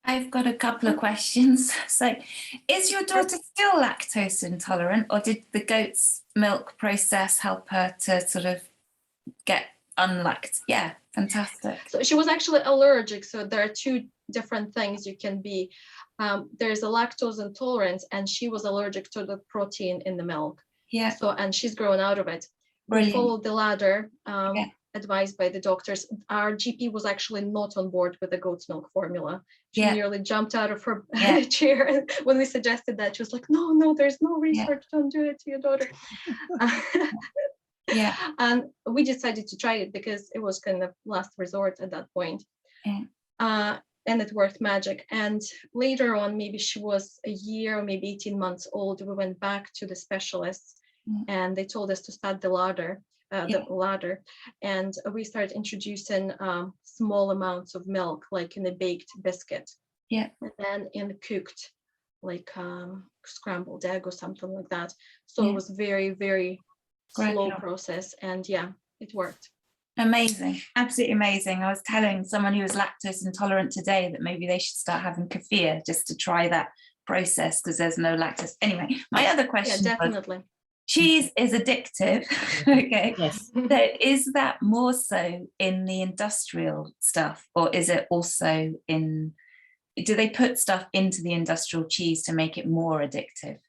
I've got a couple of questions. So is your daughter still lactose intolerant, or did the goat's milk process help her to sort of get unlact? Yeah, fantastic. So she was actually allergic. So there are two different things you can be. There's a lactose intolerance, and she was allergic to the protein in the milk. Yeah. So, and she's grown out of it. Brilliant. We followed the ladder advised by the doctors. Our GP was actually not on board with the goat's milk formula. She nearly jumped out of her chair when we suggested that. She was like, no, there's no research. Don't do it to your daughter. And we decided to try it because it was kind of last resort at that point. And it worked magic. And later on, maybe she was a year or maybe 18 months old, we went back to the specialists and they told us to start the ladder. And we started introducing small amounts of milk, like in a baked biscuit, and then in cooked, like scrambled egg or something like that. So it was very, very slow process, and it worked. Amazing, absolutely amazing. I was telling someone who was lactose intolerant today that maybe they should start having kefir just to try that process because there's no lactose. Anyway, my other question definitely. Cheese is addictive. Okay. Yes. So is that more so in the industrial stuff, or is it also in, do they put stuff into the industrial cheese to make it more addictive?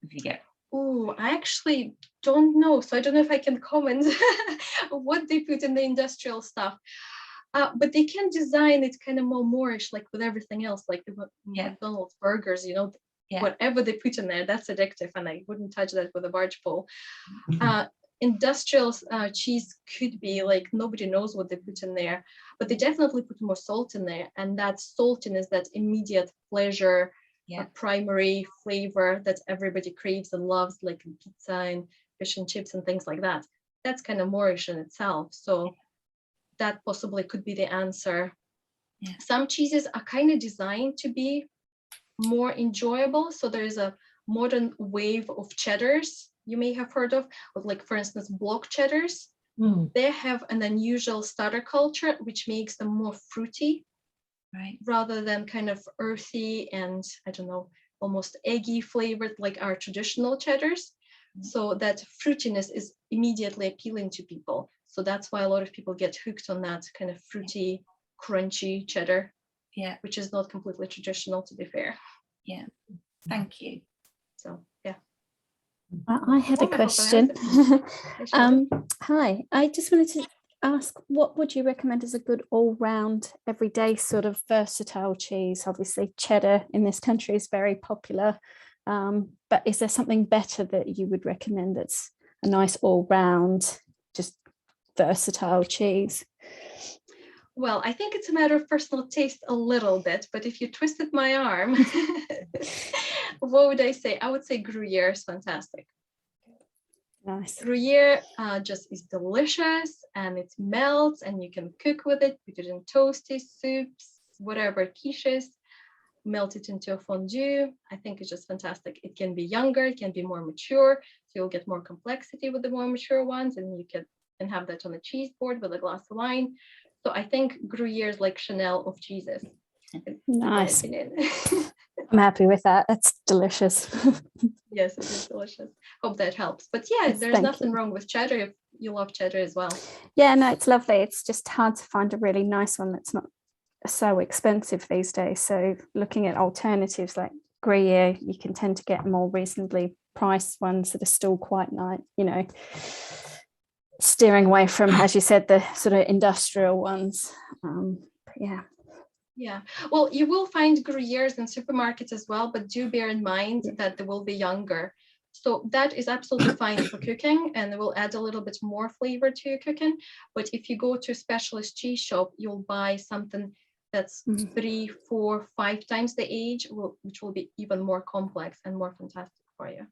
If you get. Oh, I actually don't know. So I don't know if I can comment what they put in the industrial stuff. But they can design it kind of more Moorish, like with everything else, like the McDonald's burgers, whatever they put in there, that's addictive, and I wouldn't touch that with a barge pole. Industrial cheese could be like, nobody knows what they put in there, but they definitely put more salt in there, and that saltiness, that immediate pleasure, a primary flavor that everybody craves and loves, like in pizza and fish and chips and things like that. That's kind of Moorish in itself. So that possibly could be the answer. Some cheeses are kind of designed to be more enjoyable. So there's a modern wave of cheddars you may have heard of, like for instance, block cheddars. They have an unusual starter culture, which makes them more fruity, rather than kind of earthy and, I don't know, almost eggy flavored like our traditional cheddars. So that fruitiness is immediately appealing to people. So that's why a lot of people get hooked on that kind of fruity, crunchy cheddar, which is not completely traditional, to be fair. Thank you. So I had a question. Hi, I just wanted to ask, what would you recommend as a good all-round, everyday sort of versatile cheese? Obviously, cheddar in this country is very popular, but is there something better that you would recommend that's a nice all-round, just versatile cheese? Well, I think it's a matter of personal taste a little bit, but if you twisted my arm, what would I say? I would say Gruyere is fantastic. Nice. Gruyere just is delicious, and it melts, and you can cook with it, put it in toasty soups, whatever, quiches, melt it into a fondue. I think it's just fantastic. It can be younger, it can be more mature, so you'll get more complexity with the more mature ones, and you can and have that on a cheese board with a glass of wine. So I think Gruyere is like Chanel of cheeses. Nice. I'm happy with that. That's delicious. Yes, it is delicious. Hope that helps. But yeah, Yes, there's thank nothing you. wrong with cheddar if you love cheddar as well. Yeah, no, it's lovely. It's just hard to find a really nice one that's not so expensive these days. So looking at alternatives like Gruyere, you can tend to get more reasonably priced ones that are still quite nice, you know, steering away from, as you said, the sort of industrial ones. Yeah. Yeah, well, you will find Gruyères in supermarkets as well, but do bear in mind that they will be younger. So that is absolutely fine for cooking, and it will add a little bit more flavor to your cooking. But if you go to a specialist cheese shop, you'll buy something that's 3, 4, 5 times the age, which will be even more complex and more fantastic for you.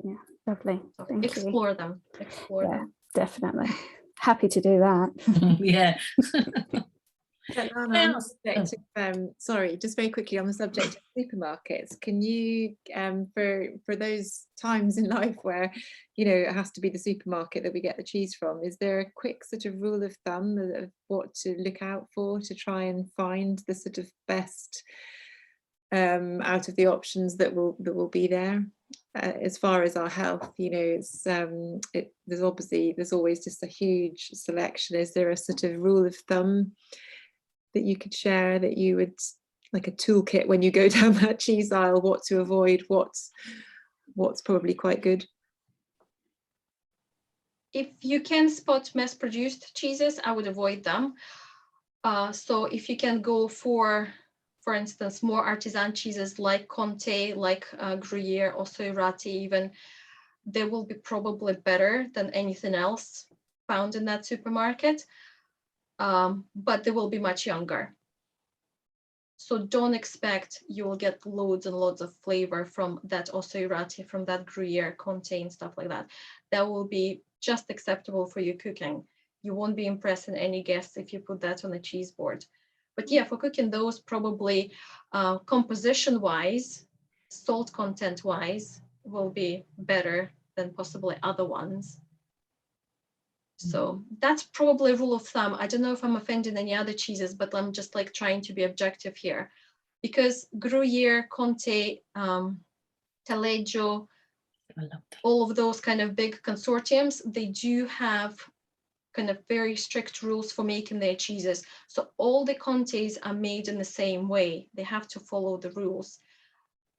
Yeah, lovely. So Thank explore you. them. Explore Yeah, them. definitely. Happy to do that. Yeah. On the subject of, sorry, just very quickly on the subject of supermarkets, can you, for those times in life where, you know, it has to be the supermarket that we get the cheese from, is there a quick sort of rule of thumb of what to look out for to try and find the sort of best out of the options that will be there? As far as our health, you know, it's there's always just a huge selection. Is there a sort of rule of thumb that you could share, that you would, like a toolkit when you go down that cheese aisle, what to avoid, what's probably quite good? If you can spot mass-produced cheeses, I would avoid them. So if you can go for instance, more artisan cheeses like Comté, like Gruyere, or Soirati even, they will be probably better than anything else found in that supermarket. But they will be much younger. So don't expect you will get loads and loads of flavor from that Ossoirati, from that Gruyere, Comté, and stuff like that. That will be just acceptable for your cooking. You won't be impressing any guests if you put that on a cheese board. But yeah, for cooking those, probably composition-wise, salt content-wise, will be better than possibly other ones. So that's probably a rule of thumb. I don't know if I'm offending any other cheeses, but I'm just like trying to be objective here, because Gruyere, Comté, Taleggio, all of those kind of big consortiums, they do have kind of very strict rules for making their cheeses. So all the Comtés are made in the same way. They have to follow the rules.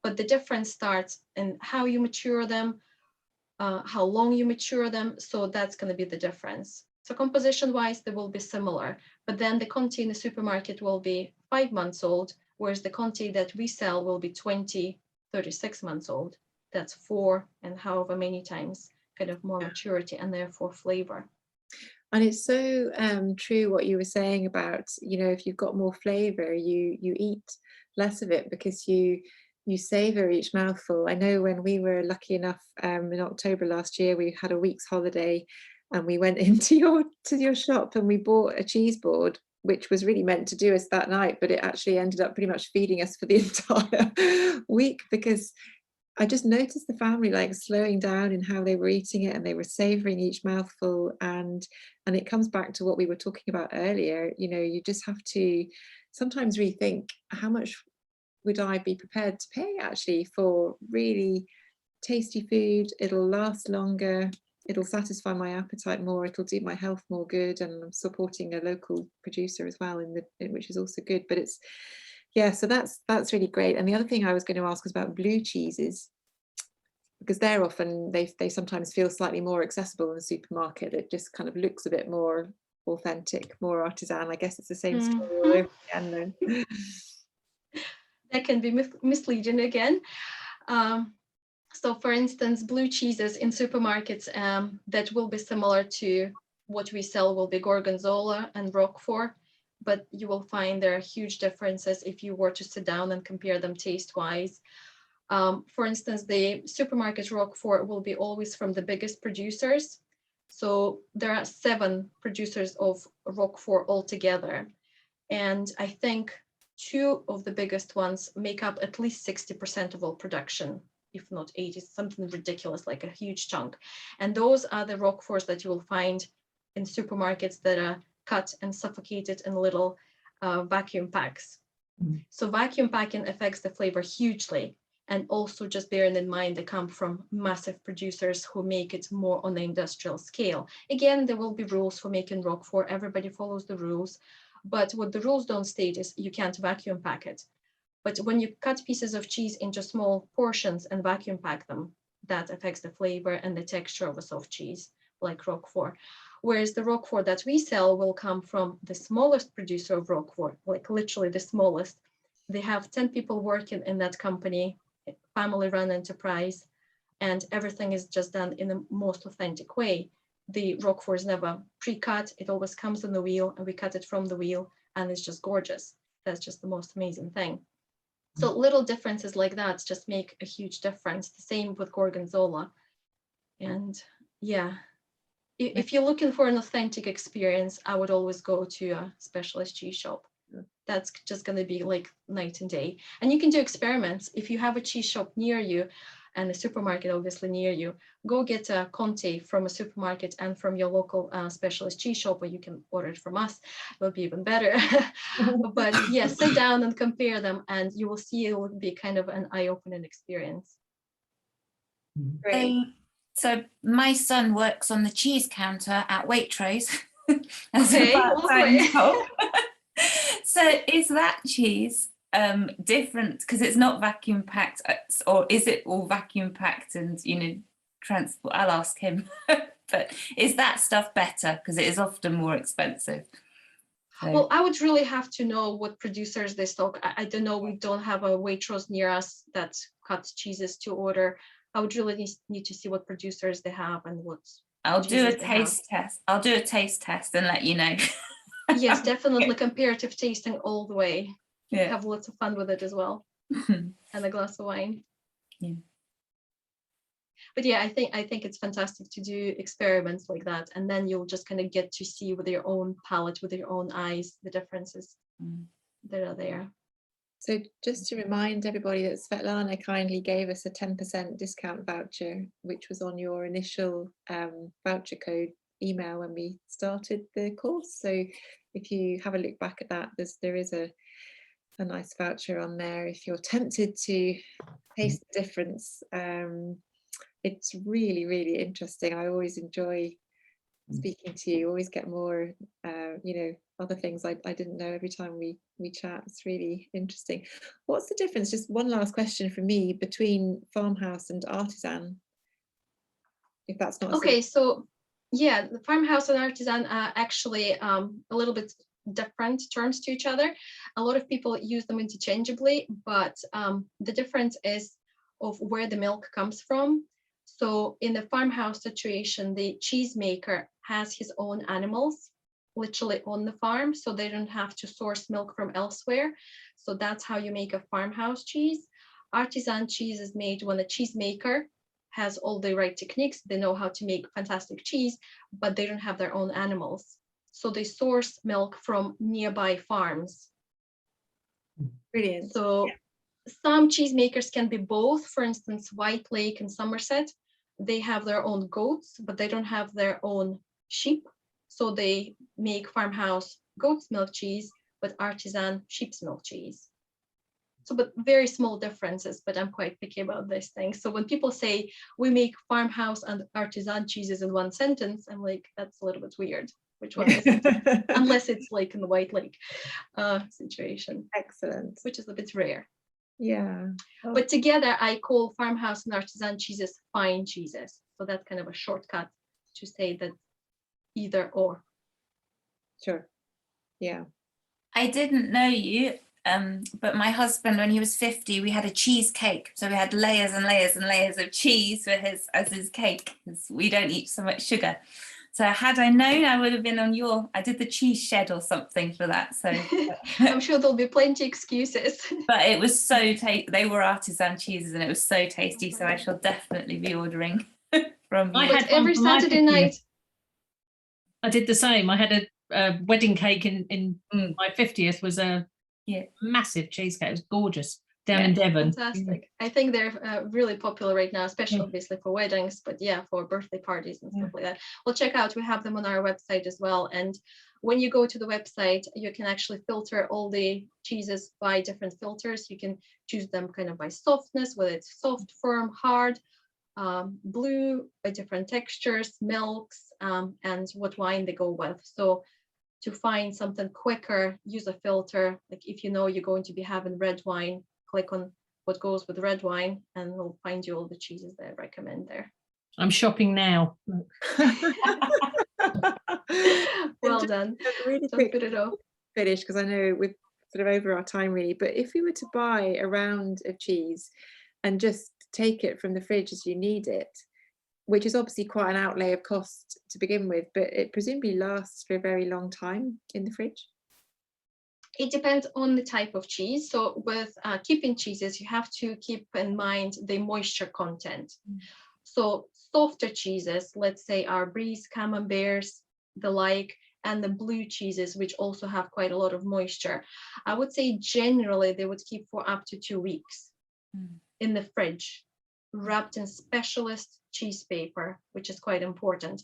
But the difference starts in how you mature them, how long you mature them. So that's going to be the difference. So composition-wise, they will be similar. But then the Comté in the supermarket will be 5 months old, whereas the Comté that we sell will be 20, 36 months old. That's 4 and however many times kind of more maturity, and therefore flavor. And it's so true what you were saying about, you know, if you've got more flavor, you eat less of it because you savor each mouthful. I know when we were lucky enough in October last year, we had a week's holiday and we went into your shop and we bought a cheese board, which was really meant to do us that night, but it actually ended up pretty much feeding us for the entire week, because I just noticed the family like slowing down in how they were eating it, and they were savoring each mouthful. And it comes back to what we were talking about earlier. You know, you just have to sometimes rethink, how much would I be prepared to pay actually for really tasty food? It'll last longer, it'll satisfy my appetite more, it'll do my health more good, and I'm supporting a local producer as well, which is also good. But it's, yeah, so that's really great. And the other thing I was going to ask was about blue cheeses, because they're often, they sometimes feel slightly more accessible in the supermarket. It just kind of looks a bit more authentic, more artisan. I guess it's the same story all over again though. That can be misleading again. So for instance, blue cheeses in supermarkets that will be similar to what we sell will be Gorgonzola and Roquefort, but you will find there are huge differences if you were to sit down and compare them taste-wise. For instance, the supermarket Roquefort will be always from the biggest producers. So there are 7 producers of Roquefort altogether. And I think 2 of the biggest ones make up at least 60% of all production, if not 80, something ridiculous, like a huge chunk. And those are the Roqueforts that you will find in supermarkets that are cut and suffocated in little vacuum packs. So vacuum packing affects the flavor hugely. And also just bearing in mind they come from massive producers who make it more on the industrial scale. Again, there will be rules for making Roquefort. Everybody follows the rules. But what the rules don't state is you can't vacuum pack it. But when you cut pieces of cheese into small portions and vacuum pack them, that affects the flavor and the texture of a soft cheese like Roquefort. Whereas the Roquefort that we sell will come from the smallest producer of Roquefort, like literally the smallest. They have 10 people working in that company, family-run enterprise, and everything is just done in the most authentic way. The Roquefort is never pre-cut. It always comes on the wheel, and we cut it from the wheel, and it's just gorgeous. That's just the most amazing thing. So little differences like that just make a huge difference. The same with Gorgonzola. And yeah, if you're looking for an authentic experience, I would always go to a specialist cheese shop. That's just going to be like night and day. And you can do experiments. If you have a cheese shop near you and a supermarket obviously near you, go get a Conte from a supermarket and from your local specialist cheese shop, or you can order it from us. It will be even better. But yeah, sit down and compare them, and you will see it will be kind of an eye-opening experience. Great. So my son works on the cheese counter at Waitrose as Okay, a part-time lovely. job. So is that cheese different because it's not vacuum packed, or is it all vacuum packed and, you know, transport? I'll ask him. But is that stuff better because it is often more expensive? So. Well, I would really have to know what producers they stock. I don't know. We don't have a Waitrose near us that cuts cheeses to order. I would really need to see what producers they have and what. I'll do a taste test. I'll do a taste test and let you know. Yes, definitely comparative tasting all the way. Yeah. Have lots of fun with it as well. And a glass of wine. Yeah. But yeah, I think it's fantastic to do experiments like that, and then you'll just kind of get to see with your own palate, with your own eyes, the differences that are there. So just to remind everybody that Svetlana kindly gave us a 10% discount voucher, which was on your initial voucher code email when we started the course. So if you have a look back at that, there is a nice voucher on there if you're tempted to taste the difference. It's really, really interesting. I always enjoy speaking to you, always get more, you know, other things I didn't know every time we chat. It's really interesting. What's the difference, just one last question from me, between farmhouse and artisan? If that's not okay. So yeah, the farmhouse and artisan are actually a little bit different terms to each other. A lot of people use them interchangeably, but the difference is of where the milk comes from. So in the farmhouse situation, the cheesemaker has his own animals literally on the farm, so they don't have to source milk from elsewhere. So that's how you make a farmhouse cheese. Artisan cheese is made when a cheesemaker has all the right techniques. They know how to make fantastic cheese, but they don't have their own animals. So they source milk from nearby farms. brilliant? So some cheesemakers can be both. For instance, White Lake in Somerset, they have their own goats, but they don't have their own sheep. So they make farmhouse goat's milk cheese, but artisan sheep's milk cheese. So, but very small differences, but I'm quite picky about these things. So when people say we make farmhouse and artisan cheeses in one sentence, I'm like, that's a little bit weird. Which one is it? Unless it's like in the White Lake situation. Excellent. Which is a bit rare. Yeah. Oh. But together I call farmhouse and artisan cheeses fine cheeses. So that's kind of a shortcut to say that either or. Sure. Yeah. I didn't know you, but my husband, when he was 50, we had a cheesecake. So we had layers and layers and layers of cheese for his cake, because we don't eat so much sugar. So had I known, I would have been on I did the cheese shed or something for that. So I'm sure there'll be plenty of excuses. But it was so they were artisan cheeses and it was so tasty. So I shall definitely be ordering from you. I had every Saturday night. I did the same. I had a wedding cake in my 50th was a massive cheesecake. It was gorgeous. down Yeah, in Devon. fantastic. I think they're really popular right now, especially Yeah. obviously for weddings, but yeah, for birthday parties and stuff like that. Well, check out, we have them on our website as well. And when you go to the website, you can actually filter all the cheeses by different filters. You can choose them kind of by softness, whether it's soft, firm, hard, blue, by different textures, milks, and what wine they go with. So to find something quicker, use a filter. Like if you know you're going to be having red wine, click on what goes with red wine and we'll find you all the cheeses that I recommend there. I'm shopping now. Well done. Really Don't quick put it off. finish, because I know we're sort of over our time really, but if you were to buy a round of cheese and just take it from the fridge as you need it, which is obviously quite an outlay of cost to begin with, but it presumably lasts for a very long time in the fridge. It depends on the type of cheese. So with keeping cheeses, you have to keep in mind the moisture content. So softer cheeses, let's say our bries, camemberts, the like, and the blue cheeses, which also have quite a lot of moisture, I would say generally they would keep for up to 2 weeks in the fridge, wrapped in specialist cheese paper, which is quite important.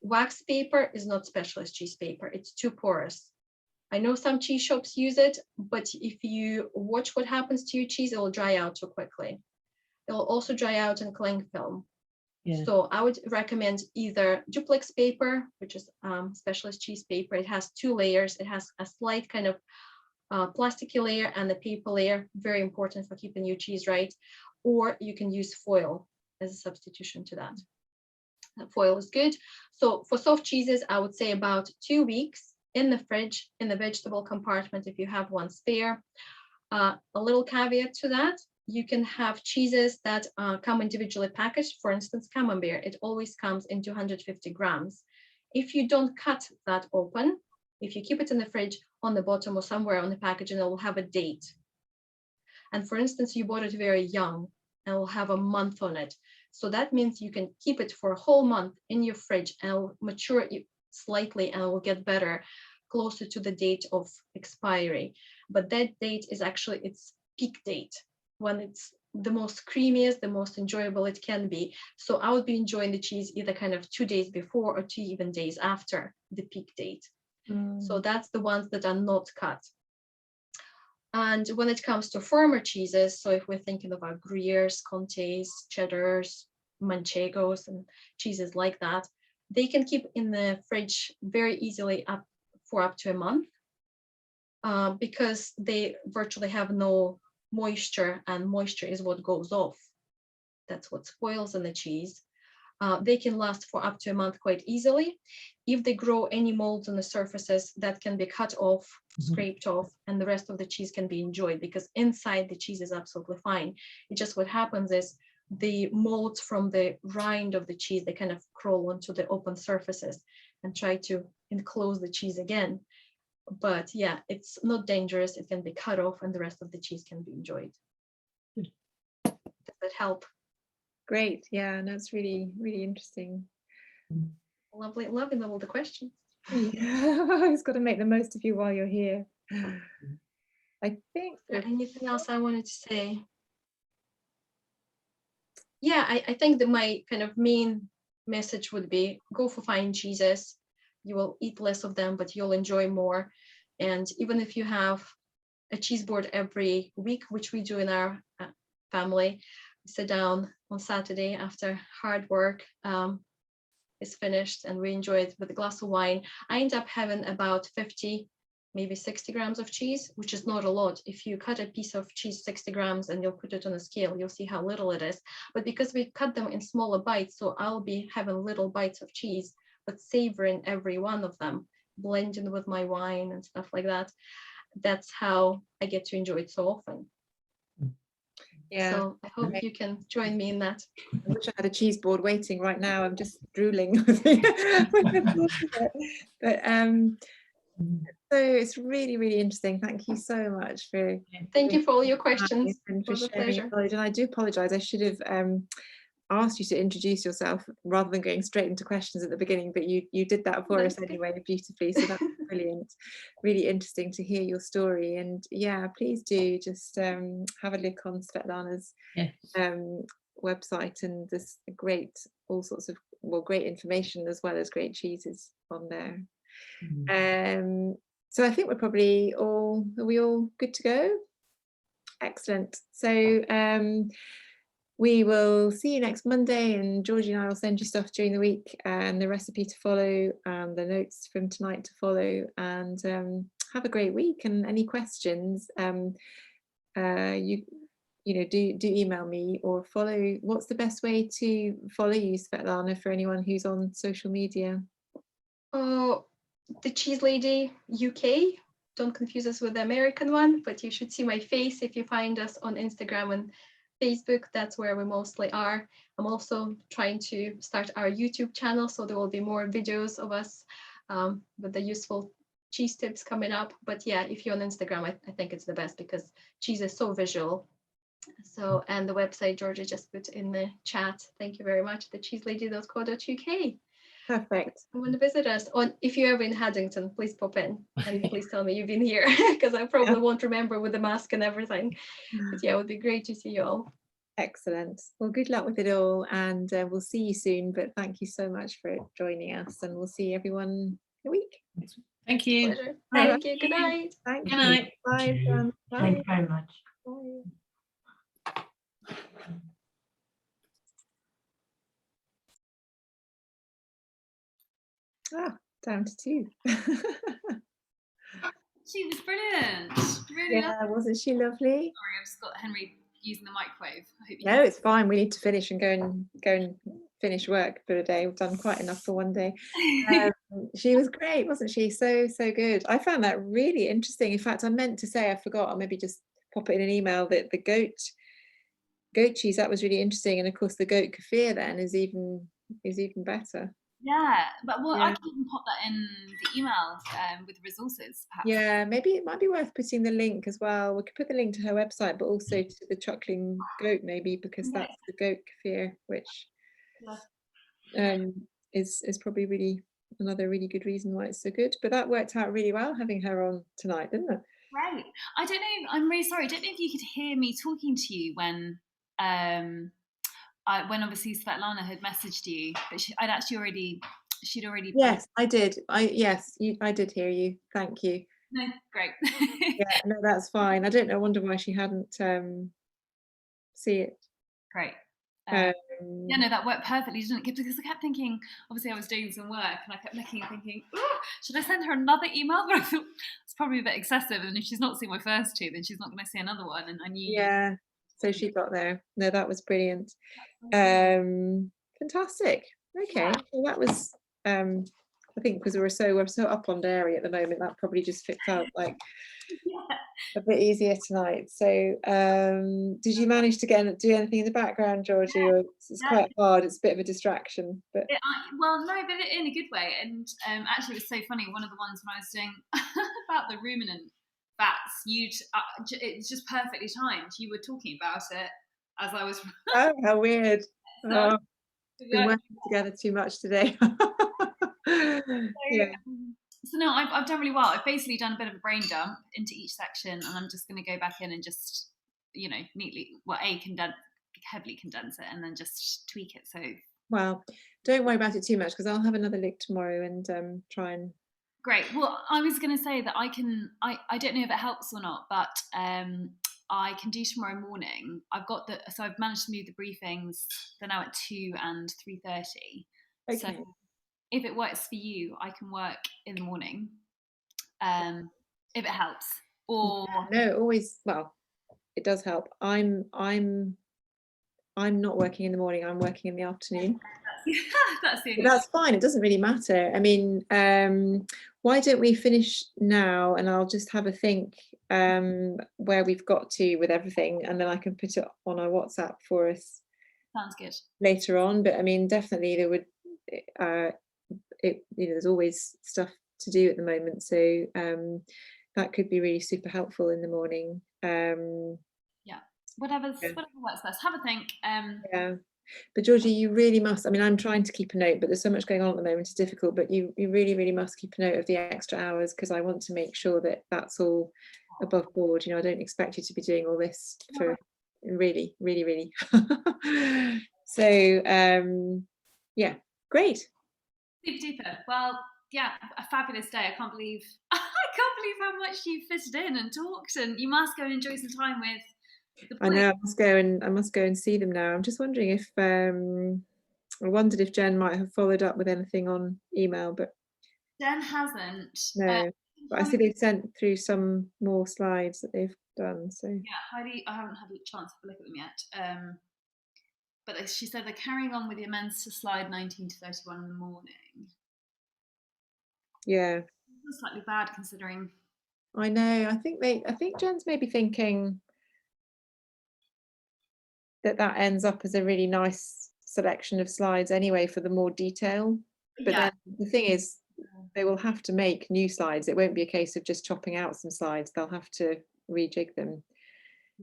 Wax paper is not specialist cheese paper, it's too porous. I know some cheese shops use it, but if you watch what happens to your cheese, it will dry out too quickly. It will also dry out in cling film. Yeah. So I would recommend either duplex paper, which is specialist cheese paper. It has 2 layers. It has a slight kind of plasticky layer and the paper layer, very important for keeping your cheese right. Or you can use foil as a substitution to that. Foil is good. So for soft cheeses, I would say about 2 weeks in the fridge, in the vegetable compartment, if you have one spare. A little caveat to that, you can have cheeses that come individually packaged. For instance, camembert, it always comes in 250 grams. If you don't cut that open, if you keep it in the fridge, on the bottom or somewhere on the packaging, it will have a date. And for instance, you bought it very young and it will have a month on it. So that means you can keep it for a whole month in your fridge and it will mature slightly and it will get better closer to the date of expiry. But that date is actually its peak date, when it's the most creamiest, the most enjoyable it can be. So I would be enjoying the cheese either kind of 2 days before or 2 even days after the peak date. So that's the ones that are not cut. And when it comes to firmer cheeses, so if we're thinking of our Gruyères, Comtés, Cheddars, Manchegos, and cheeses like that, they can keep in the fridge very easily for up to a month because they virtually have no moisture, and moisture is what goes off. That's what spoils in the cheese. They can last for up to a month quite easily. If they grow any molds on the surfaces, that can be cut off, scraped off, and the rest of the cheese can be enjoyed because inside the cheese is absolutely fine. It just what happens is the molds from the rind of the cheese, they kind of crawl onto the open surfaces and try to enclose the cheese again. But yeah, it's not dangerous. It can be cut off and the rest of the cheese can be enjoyed. Does that help? Great, yeah, and that's really, really interesting. Lovely, loving all the questions. Yeah, I've got to make the most of you while you're here. I think. Is there anything else I wanted to say? Yeah, I think that my kind of main message would be go for fine cheeses. You will eat less of them, but you'll enjoy more. And even if you have a cheese board every week, which we do in our family, we sit down on Saturday after hard work is finished and we enjoy it with a glass of wine. I end up having about 50, maybe 60 grams of cheese, which is not a lot. If you cut a piece of cheese 60 grams and you'll put it on a scale, you'll see how little it is. But because we cut them in smaller bites, so I'll be having little bites of cheese, but savoring every one of them, blending with my wine and stuff like that. That's how I get to enjoy it so often. Yeah. So I hope you can join me in that. I wish I had a cheese board waiting right now. I'm just drooling. But so it's really, really interesting. Thank you so much for. Thank you for all your questions. And It was a sharing pleasure. knowledge. And I do apologize. I should have asked you to introduce yourself rather than going straight into questions at the beginning, but you did that for us That's good. anyway beautifully. So that's Brilliant. Really interesting to hear your story. And yeah, please do just have a look on Svetlana's Yes. website, and there's great, all sorts of, well, great information as well as great cheeses on there. So I think we're probably all, are we all good to go? Excellent. So we will see you next Monday, and Georgie and I will send you stuff during the week and the recipe to follow and the notes from tonight to follow, and have a great week. And any questions, you know, do email me or follow. What's the best way to follow you, Svetlana, for anyone who's on social media? Oh, the Cheese Lady UK. Don't confuse us with the American one, but you should see my face if you find us on Instagram and Facebook. That's where we mostly are. I'm also trying to start our YouTube channel, so there will be more videos of us with the useful cheese tips coming up. But yeah, if you're on Instagram, I think it's the best because cheese is so visual. So, and the website Georgia just put in the chat. Thank you very much. thecheeselady.co.uk. Perfect. Come and visit us. Or if you're ever in Haddington, please pop in and please tell me you've been here, because I probably won't remember with the mask and everything. But yeah, it would be great to see you all. Excellent. Well, good luck with it all, and we'll see you soon. But thank you so much for joining us, and we'll see everyone in a week. Thank you. Pleasure. Thank you. Good night. Thank Good you. night. Bye. Thank you. everyone. Thank Bye. you very much. Bye. Ah, down to 2. She was brilliant. Really lovely. Yeah, wasn't she lovely? Sorry, I've just got Henry using the microwave. I hope you No, it's fine. We need to finish and go and finish work for the day. We've done quite enough for one day. She was great, wasn't she? So good. I found that really interesting. In fact, I meant to say, I forgot. I'll maybe just pop it in an email, that the goat cheese, that was really interesting. And of course, the goat kefir then is even better. Yeah, but well, I Yeah. can even pop that in the email with resources, perhaps. Yeah, maybe it might be worth putting the link as well. We could put the link to her website, but also to the chuckling goat, maybe, because Yeah. that's the goat kefir, which Yeah. is probably really another really good reason why it's so good. But that worked out really well having her on tonight, didn't it? Right. I don't know. I'm really sorry. I don't know if you could hear me talking to you when when obviously Svetlana had messaged you, but she'd already. Yes, I did. I did hear you. Thank you. No, great. Yeah, no, that's fine. I don't know. I wonder why she hadn't see it. Great. Um, Yeah, no, that worked perfectly, didn't it? Because I kept thinking, obviously I was doing some work and I kept looking and thinking, oh, should I send her another email? But I thought it's probably a bit excessive, and if she's not seen my first 2, then she's not going to see another one. And I knew. Yeah, so she got there. No, that was brilliant. Fantastic. Okay, well, that was I think because we're so up on dairy at the moment, that probably just fits out like a bit easier tonight. So did you manage to do anything in the background, Georgie? Or it's quite hard, it's a bit of a distraction, but well, no, but in a good way. And actually it was so funny, one of the ones when I was doing about the ruminant fats, it's just perfectly timed. You were talking about it as I was. Oh, how weird. So, we've been working together too much today. Yeah. So no, I've done really well. I've basically done a bit of a brain dump into each section, and I'm just going to go back in and just, you know, neatly, heavily condense it, and then just tweak it. So well, don't worry about it too much, because I'll have another look tomorrow and try and. Great. Well, I was going to say that I don't know if it helps or not, but I can do tomorrow morning. So I've managed to move the briefings. They're now at 2 and 3:30. Okay. So if it works for you, I can work in the morning, if it helps. Or no, always. Well, it does help. I'm not working in the morning. I'm working in the afternoon. That's fine. It doesn't really matter. I mean, why don't we finish now, and I'll just have a think where we've got to with everything, and then I can put it on our WhatsApp for us. Sounds good. Later on, but I mean, definitely there would. There's always stuff to do at the moment, so that could be really super helpful in the morning. Yeah, whatever works best. Have a think. Yeah. But Georgie, you really must, I mean, I'm trying to keep a note, but there's so much going on at the moment, it's difficult, but you really, really must keep a note of the extra hours, because I want to make sure that that's all above board. You know, I don't expect you to be doing all this for really, really, really. So, yeah, great. Super duper. Well, yeah, a fabulous day. I can't believe how much you fitted in and talked, and you must go and enjoy some time with the boys. I know, I must go and see them now. I'm just wondering if I wondered if Jen might have followed up with anything on email, but Jen hasn't. no. But I see they've sent through some more slides that they've done. So yeah, Heidi, I haven't had a chance to look at them yet. But she said they're carrying on with the amends to slide 19 to 31 in the morning. yeah, It's slightly bad considering. I know. I think Jen's maybe thinking that ends up as a really nice selection of slides anyway for the more detail. But Yeah. then the thing is, they will have to make new slides. It won't be a case of just chopping out some slides. They'll have to rejig them.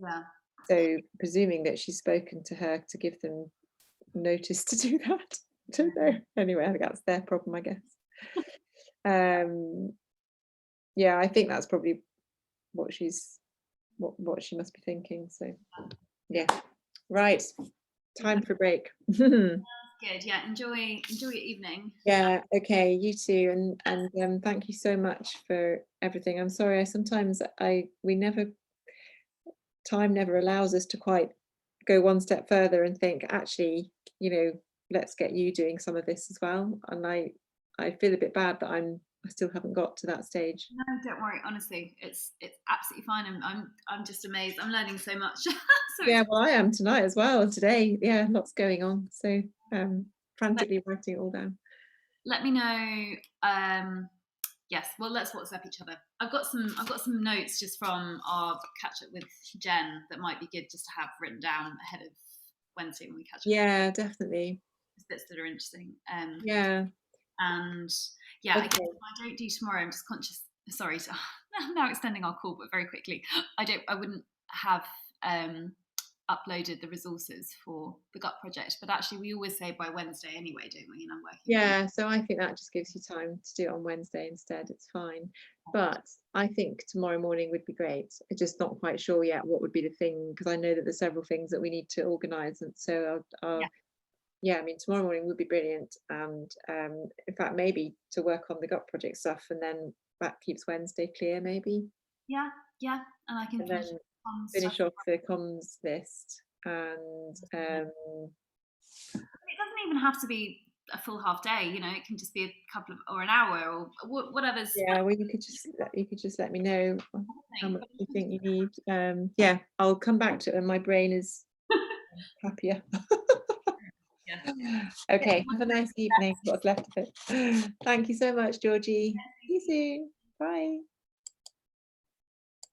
Yeah. So presuming that she's spoken to her to give them notice to do that. I don't know. Anyway, I think that's their problem, I guess. Yeah, I think that's probably what she must be thinking. So yeah, right. Time for a break. Good. Yeah. Enjoy your evening. Yeah. Okay. You too. And thank you so much for everything. I'm sorry. Time never allows us to quite go one step further and think, actually, you know, let's get you doing some of this as well. And I feel a bit bad that I still haven't got to that stage. No, don't worry. Honestly, it's absolutely fine. I'm just amazed. I'm learning so much. So Yeah, well, I am tonight as well. Today, yeah, lots going on. So frantically writing it all down. let me know. Yes, well, let's WhatsApp each other. I've got some notes just from our catch up with Jen that might be good just to have written down ahead of Wednesday when we catch up. Yeah, definitely. Bits that are interesting. Yeah. And yeah, Okay. I guess if I don't do tomorrow, I'm just conscious. Sorry, I'm now extending our call, but very quickly. I wouldn't have uploaded the resources for the gut project, but actually we always say by Wednesday anyway, don't we? And I'm working. Yeah, so I think that just gives you time to do it on Wednesday instead. It's fine, but I think tomorrow morning would be great. I'm just not quite sure yet what would be the thing, because I know that there's several things that we need to organise, and so yeah, I mean, tomorrow morning would be brilliant, and in fact maybe to work on the gut project stuff, and then that keeps Wednesday clear maybe. Yeah, and I can finish off the comms list, and it doesn't even have to be a full half day, you know, it can just be a couple of or an hour or whatever's. Yeah, well, you could just let me know how much you think you need. Yeah, I'll come back to it when my brain is happier. Yeah. Okay, have a nice evening, what's left of it. Thank you so much, Georgie. See you soon. Bye.